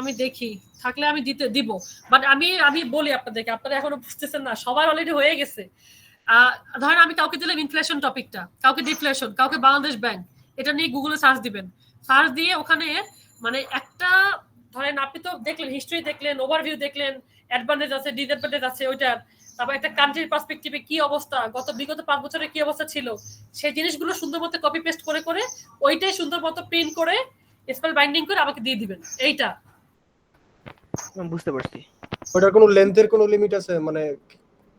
আমি দেখি থাকলে আমি দিব, বাট আমি বলি আপনাদেরকে, আপনারা এখনো বুঝতেছেন না, সবার অলরেডি হয়ে গেছে। ধরেন আমি কাউকে দিলাম ইনফ্লেশন টপিকটা, কাউকে ডিফ্লেশন, কাউকে বাংলাদেশ ব্যাংক, এটা নিয়ে গুগলে সার্চ দিবেন। সার্চ দিয়ে ওখানে মানে একটা ধরেন আপনি তো দেখলেন হিস্ট্রি দেখলেন, ওভারভিউ দেখলেন, অ্যাডভান্টেজ আছে ডিসঅ্যাডভান্টেজ আছে ওইটার, তারপর একটা কান্ট্রির পার্সপেক্টিভে কি অবস্থা, বিগত 5 বছরে কি অবস্থা ছিল, সেই জিনিসগুলো সুন্দর মতো কপি পেস্ট করে করে ওইটাই সুন্দর মতো প্রিন্ট করে স্পেল বাইন্ডিং করে আমাকে দিয়ে দিবেন। এইটা বুঝতে পারছি। ওটার কোনো লেন্থের কোনো লিমিট আছে, মানে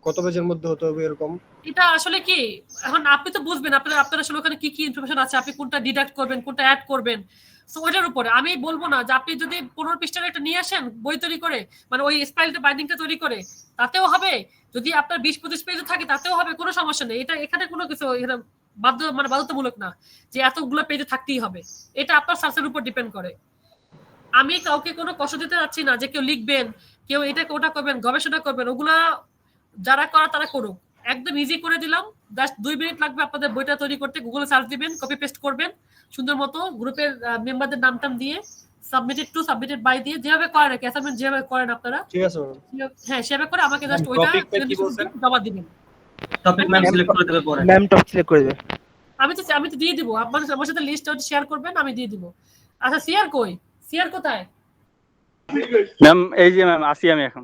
কত পেজের মধ্যে হতে হবে এরকম? এটা আসলে কি এখন আপনি তো বুঝবেন আপনার আসলে ওখানে কি কি ইনফরমেশন আছে, আপনি কোনটা ডিডাক্ট করবেন, কোনটা অ্যাড করবেন। সো ওইটার উপরে আমি বলবো না যে আপনি যদি 15 পৃষ্ঠার একটা নিয়ে আসেন বই তৈরি করে, মানে ওই স্টাইলটা বাইন্ডিংটা তৈরি করে, তাতেও হবে। যদি আপনার 20-25 পেজও থাকে তাতেও হবে, কোনো সমস্যা নেই। এটা এখানে কোনো কিছু এখানে বাধ্যতামূলক না যে এতগুলো পেজে থাকতেই হবে। এটা আপনার সার্চের উপর ডিপেন্ড করে। আমি কাউকে কোনো কষ্ট দিতে যাচ্ছি না যে কেউ লিখবেন, কেউ এটা ওটা করবেন, গবেষণা করবেন, ওগুলা যারা করা তারা করুক। একদম ইজি করে দিলাম, জাস্ট 2 মিনিট লাগবে আপনাদের বইটা তৈরি করতে। গুগলে সার্চ দিবেন, কপি পেস্ট করবেন সুন্দর মতো, গ্রুপের মেম্বারদের নাম দিয়ে সাবমিটেড টু সাবমিটেড বাই দিয়ে যেভাবে করেন নাকি অ্যাসাইনমেন্ট যেভাবে করেন আপনারা, ঠিক আছে ম্যাম। হ্যাঁ সেভাবে করে আমাকে জাস্ট ওইটা জমা দিবেন। টপিক ম্যাম সিলেক্ট করে দেবে পরে। ম্যাম টপ সিলেক্ট করে দেবে। আমি তো দিয়ে দিব, আপনার আমার সাথে লিস্ট শেয়ার করবেন, আমি দিয়ে দিব। আচ্ছা সিআর কই? সিআর কোথায়? ম্যাম এই যে ম্যাম আসি আমি এখন।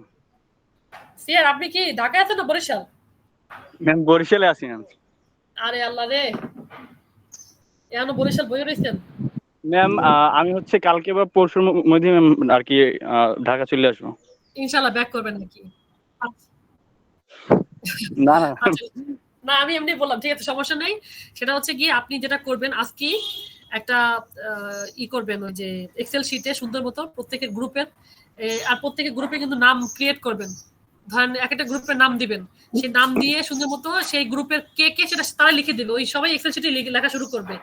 সিআর আপনি কি ঢাকায় আছেন না বরিশাল? ম্যাম বরিশালে আছি ম্যাম। আরে আল্লাহ রে, এখনো বরিশাল বই রয়েছেন? ম্যাম আমি হচ্ছে কালকে বা পরশুর মধ্যে ম্যাম আর কি ঢাকা চলে আসবো। ইনশাআল্লাহ ব্যাক করবেন নাকি? না না আচ্ছা, না আমি এমনি বললাম, ঠিক আছে সমস্যা নেই। সেটা হচ্ছে কি আপনি যেটা করবেন আজকে একটা করবেন, ওই যে এক্সেল শিটে সুন্দর মতো প্রত্যেকের গ্রুপের, আর প্রত্যেকের গ্রুপে কিন্তু নাম ক্রিয়েট করবেন। ধরেন একটা গ্রুপের নাম দিবেন, সেই নাম দিয়ে সুন্দর মতো সেই গ্রুপের কে কে সেটা তারা লিখে দিবে। ওই সবাই এক্সেল শিটে লেখা শুরু করবে,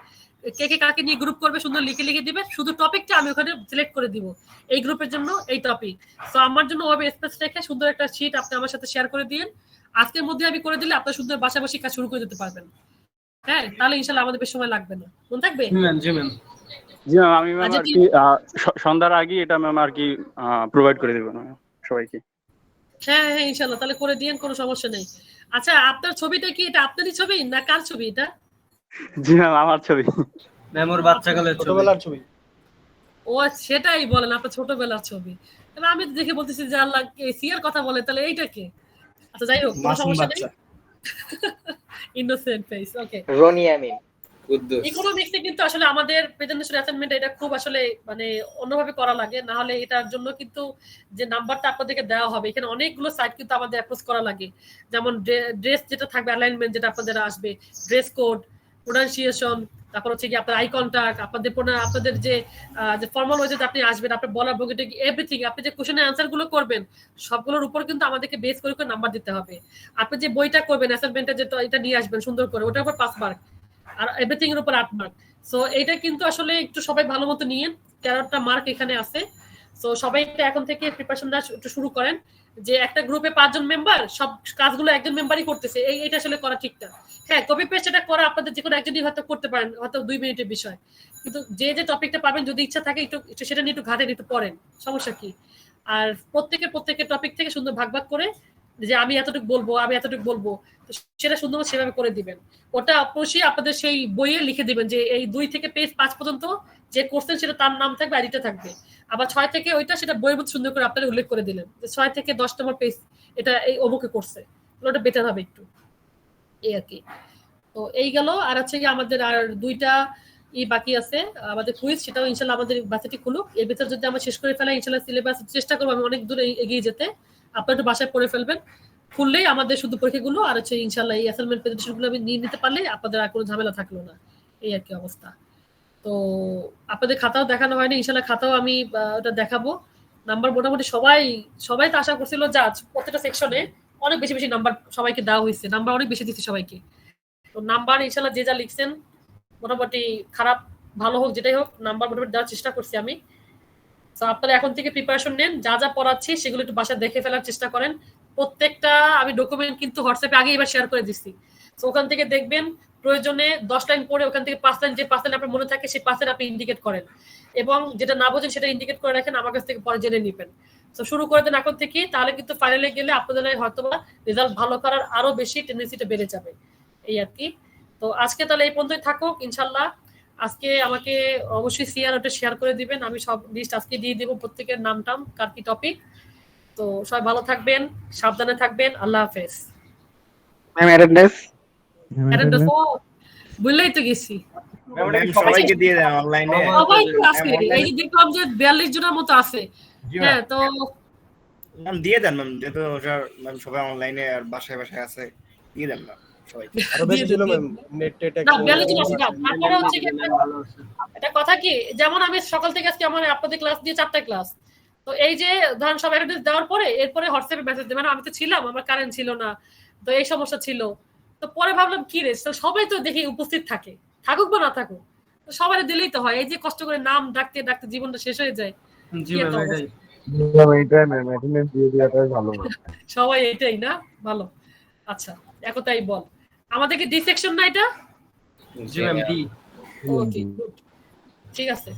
কে কে কাকে নিয়ে গ্রুপ করবে সুন্দর লিখে দিবে। শুধু টপিকটা আমি ওখানে সিলেক্ট করে দিব, এই গ্রুপের জন্য এই টপিক। তো আমার জন্য ওভাবে স্পেস রেখে সুন্দর একটা শিট আপনি আমার সাথে শেয়ার করে দিন। আজকের মধ্যে আমি করে দিলে আপনার সুন্দর বাসাবাসি কাজ শুরু করে দিতে পারবেন। হ্যাঁ তাহলে ইনশাআল্লাহ আমাদের বেশি সময় লাগবে না, মনে থাকবে? জি ম্যাম। জি ম্যাম আমি ম্যাম আর কি সন্ধ্যার আগে এটা ম্যাম আর কি প্রোভাইড করে দেব সবাইকে। হ্যাঁ হ্যাঁ ইনশাআল্লাহ তাহলে করে দিয়েন, কোনো সমস্যা নেই। আচ্ছা আপনার ছবিটা কি এটা আপনারই ছবি না কার ছবি এটা? জি ম্যাম আমার ছবি। ম্যাম ওর বাচ্চাকালের ছবি। ছোটবেলার ছবি। ও সেটাই বলেন, আপনার ছোটবেলার ছবি। তাহলে আমি তো দেখে বলতেছি যে আল্লাহ সিয়ার কথা বলে, তাহলে এইটা কে? আচ্ছা যাই হোক, কোনো সমস্যা নেই। ইনোসেন্ট ফেস, ওকে। রনি আমিন কুদ্দুস। ইকোনমিক্সে কিন্তু আসলে আমাদের প্রেজেন্টেশন অ্যাসাইনমেন্ট এটা খুব আসলে মানে অন্যভাবে করা লাগে, না হলে এটার জন্য কিন্তু যে নাম্বারটা আপনাদেরকে দেওয়া হবে এখানে অনেকগুলো সাইট কিন্তু আমাদের অ্যাপ্রোচ করা লাগে। যেমন ড্রেস যেটা থাকবে, অ্যালাইনমেন্ট যেটা আপনাদের আসবে, ড্রেস কোড, প্রোনাউন্সিয়েশন, তারপর হচ্ছে কি আপনার আই কন্টাক্ট, আপনাদের যে ফর্মাল ওয়েজে আপনি আসবেন, আপনার বলার ভঙ্গিটা কি, এভরিথিং, আপনি যে কোশ্চেনের অ্যান্সার গুলো করবেন সবগুলোর উপর কিন্তু আমাদেরকে বেস করে নাম্বার দিতে হবে। আপনি যে বইটা করবেন অ্যাসাইনমেন্টে যেটা এটা নিয়ে আসবেন সুন্দর করে, ওটার উপর 5 মার্ক, আর এভরিথিং এর উপর 8 মার্ক। সো এইটা কিন্তু আসলে একটু সবাই ভালো মতো নিয়েন, 13টা মার্ক এখানে আছে। সো সবাই এখন থেকে প্রিপারেশনটা একটু শুরু করেন, যে একটা গ্রুপে 5 জন মেম্বার, সব কাজগুলো একজন মেম্বারই করতেছে, এইটা আসলে করা ঠিক না। হ্যাঁ কপি পেস্ট এটা করা আপনাদের যে কোনো একজনই হয়তো করতে পারেন, হয়তো 2 মিনিটের বিষয়, কিন্তু যে টপিকটা পাবেন যদি ইচ্ছা থাকে একটু সেটা নিয়ে একটু ঘাটেন, একটু পড়েন, সমস্যা কি। আর প্রত্যেকের টপিক থেকে সুন্দর ভাগ করে যে আমি এতটুকু বলবো, তো সেটা সুন্দর সেভাবে করে দিবেন। ওটা অবশ্যই আপনাদের সেই বইয়ে লিখে দিবেন যে এই 2 থেকে পেজ 5 পর্যন্ত যে কোর্সেন সেটা তার নাম থাকবে, আইডিটা থাকবে। আবার 6 থেকে ওইটা সেটা বইয়ের মধ্যে সুন্দর করে আপনারা উল্লেখ করে দিলেন যে 6 থেকে 10 নম্বর পেজ এটা এই অমুকে করছে, ওটা বেটার হবে একটু, এই আর কি। তো এই গেল। আর হচ্ছে কি আমাদের আর 2টা বাকি আছে আমাদের কুইজ, সেটাও ইনশাআল্লাহ আমাদের বাসাটি খুলুক। এর ভিতর যদি আমরা শেষ করে ফেলা ইনশাআল্লাহ সিলেবাস চেষ্টা করবো আমি অনেক দূরে এগিয়ে যেতে, আপনারা একটু বাসায় পড়ে ফেলবেন। খুললেই আমাদের শুধু পরীক্ষাগুলো আর হচ্ছে ইনশাআল্লাহ এই অ্যাসাইনমেন্ট প্রেজেন্টেশনগুলো আমি নিয়ে নিতে পারলে আপনাদের আর কোনো ঝামেলা থাকলো না, এই আর কি অবস্থা। তো আপনাদের খাতাও দেখানো হয়নি, ইনশাআল্লাহ খাতাও আমি ওটা দেখাবো। নাম্বার মোটামুটি সবাই তো আশা করছিল যে আজ প্রত্যেকটা সেকশনে অনেক বেশি বেশি নাম্বার সবাইকে দেওয়া হয়েছে, নাম্বার অনেক বেশি দিচ্ছে সবাইকে। তো নাম্বার ইনশাআল্লাহ যে যা লিখছেন মোটামুটি খারাপ ভালো হোক যেটাই হোক, নাম্বার মোটামুটি দেওয়ার চেষ্টা করছি আমি। তো আপনারা এখন থেকে প্রিপারেশন নেন, যা যা পড়াচ্ছি সেগুলো একটু বাসায় দেখে ফেলার চেষ্টা করেন, প্রত্যেকটা আমি ডকুমেন্ট কিন্তু হোয়াটসঅ্যাপে আগে এবার শেয়ার করে দিচ্ছি। তো ওখান থেকে দেখবেন প্রয়োজনে 10 লাইন পড়ে ওখান থেকে 5 লাইন, যে 5 লাইন আপনার মনে থাকে সেই 5 লাইন আপনি ইন্ডিকেট করেন, এবং যেটা না বোঝেন সেটা ইন্ডিকেট করে রাখেন, আমার কাছ থেকে পরে জেনে নেবেন। তো শুরু করে দেন এখন থেকে, তাহলে কিন্তু ফাইনালে গেলে আপনাদের হয়তোবা রেজাল্ট ভালো করার আরো বেশি টেন্ডেন্সিটা বেড়ে যাবে, এই আর কি। তো আজকে তাহলে এই পর্যন্তই থাকুক ইনশাল্লাহ। আজকে আমাকে অবশ্যই সিআর ওটা শেয়ার করে দিবেন, আমি সব লিস্ট আজকে দিয়ে দেবো প্রত্যেকের নামটাম কার কি টপিক। তো সবাই ভালো থাকবেন, সাবধানে থাকবেন, আল্লাহ হাফেজ। ম্যাম অ্যাটেন্ডেন্স বুঝলেই তো গেছি ম্যাম সবাইকে দিয়ে দেন অনলাইনে। সবাই তো আছে, এই যে দেখলাম যে 42 জনের মতো আছে। হ্যাঁ তো ম্যাম দিয়ে দেন ম্যাম, যেহেতু ম্যাম সবাই অনলাইনে আর বাসায় বাসায় আছে, দিয়ে দেন ম্যাম সবাইকে। আরো বেশি ছিল ম্যাম, নেট টেট না 42 জন আছে না। তারপরে হচ্ছে কি এটা কথা কি, যেমন আমি সকাল থেকে আজকে আমার আপনাদের ক্লাস দিয়ে 4টা ক্লাস, তো এই যে ধরেন সব অ্যাটেন্ডেন্স দেওয়ার পরে এরপরে হোয়াটসঅ্যাপে মেসেজ দেবেন, আমি তো ছিলাম, আমার কারেন্ট ছিল না, তো এই সমস্যা ছিল। তো পরে ভাবলাম কি রে, সবাই তো দেখি উপস্থিত থাকে, থাকুক বা না থাকুক, তো সবাই দিলেই তো হয়। এই যে কষ্ট করে নাম ডাকতে ডাকতে জীবনটা শেষ হয়ে যায়। জি ম্যাম এটাই। সবাই এটাই না ভালো। আচ্ছা একটাই বল, আমাদেরকে ডি সেকশন না এটা? জি ম্যাম ডি। ওকে ঠিক আছে,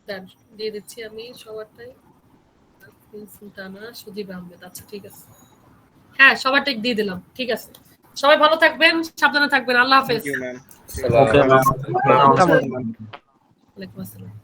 দেন দিয়ে দিচ্ছি আমি সবারটাই। সুলতানা, সুদীপ আহমেদ, আচ্ছা ঠিক আছে, হ্যাঁ সবারটাই দিয়ে দিলাম। ঠিক আছে, সবাই ভালো থাকবেন, সাবধানে থাকবেন, আল্লাহ হাফেজ। Thank you ma'am. ওয়ালাইকুম আসসালাম।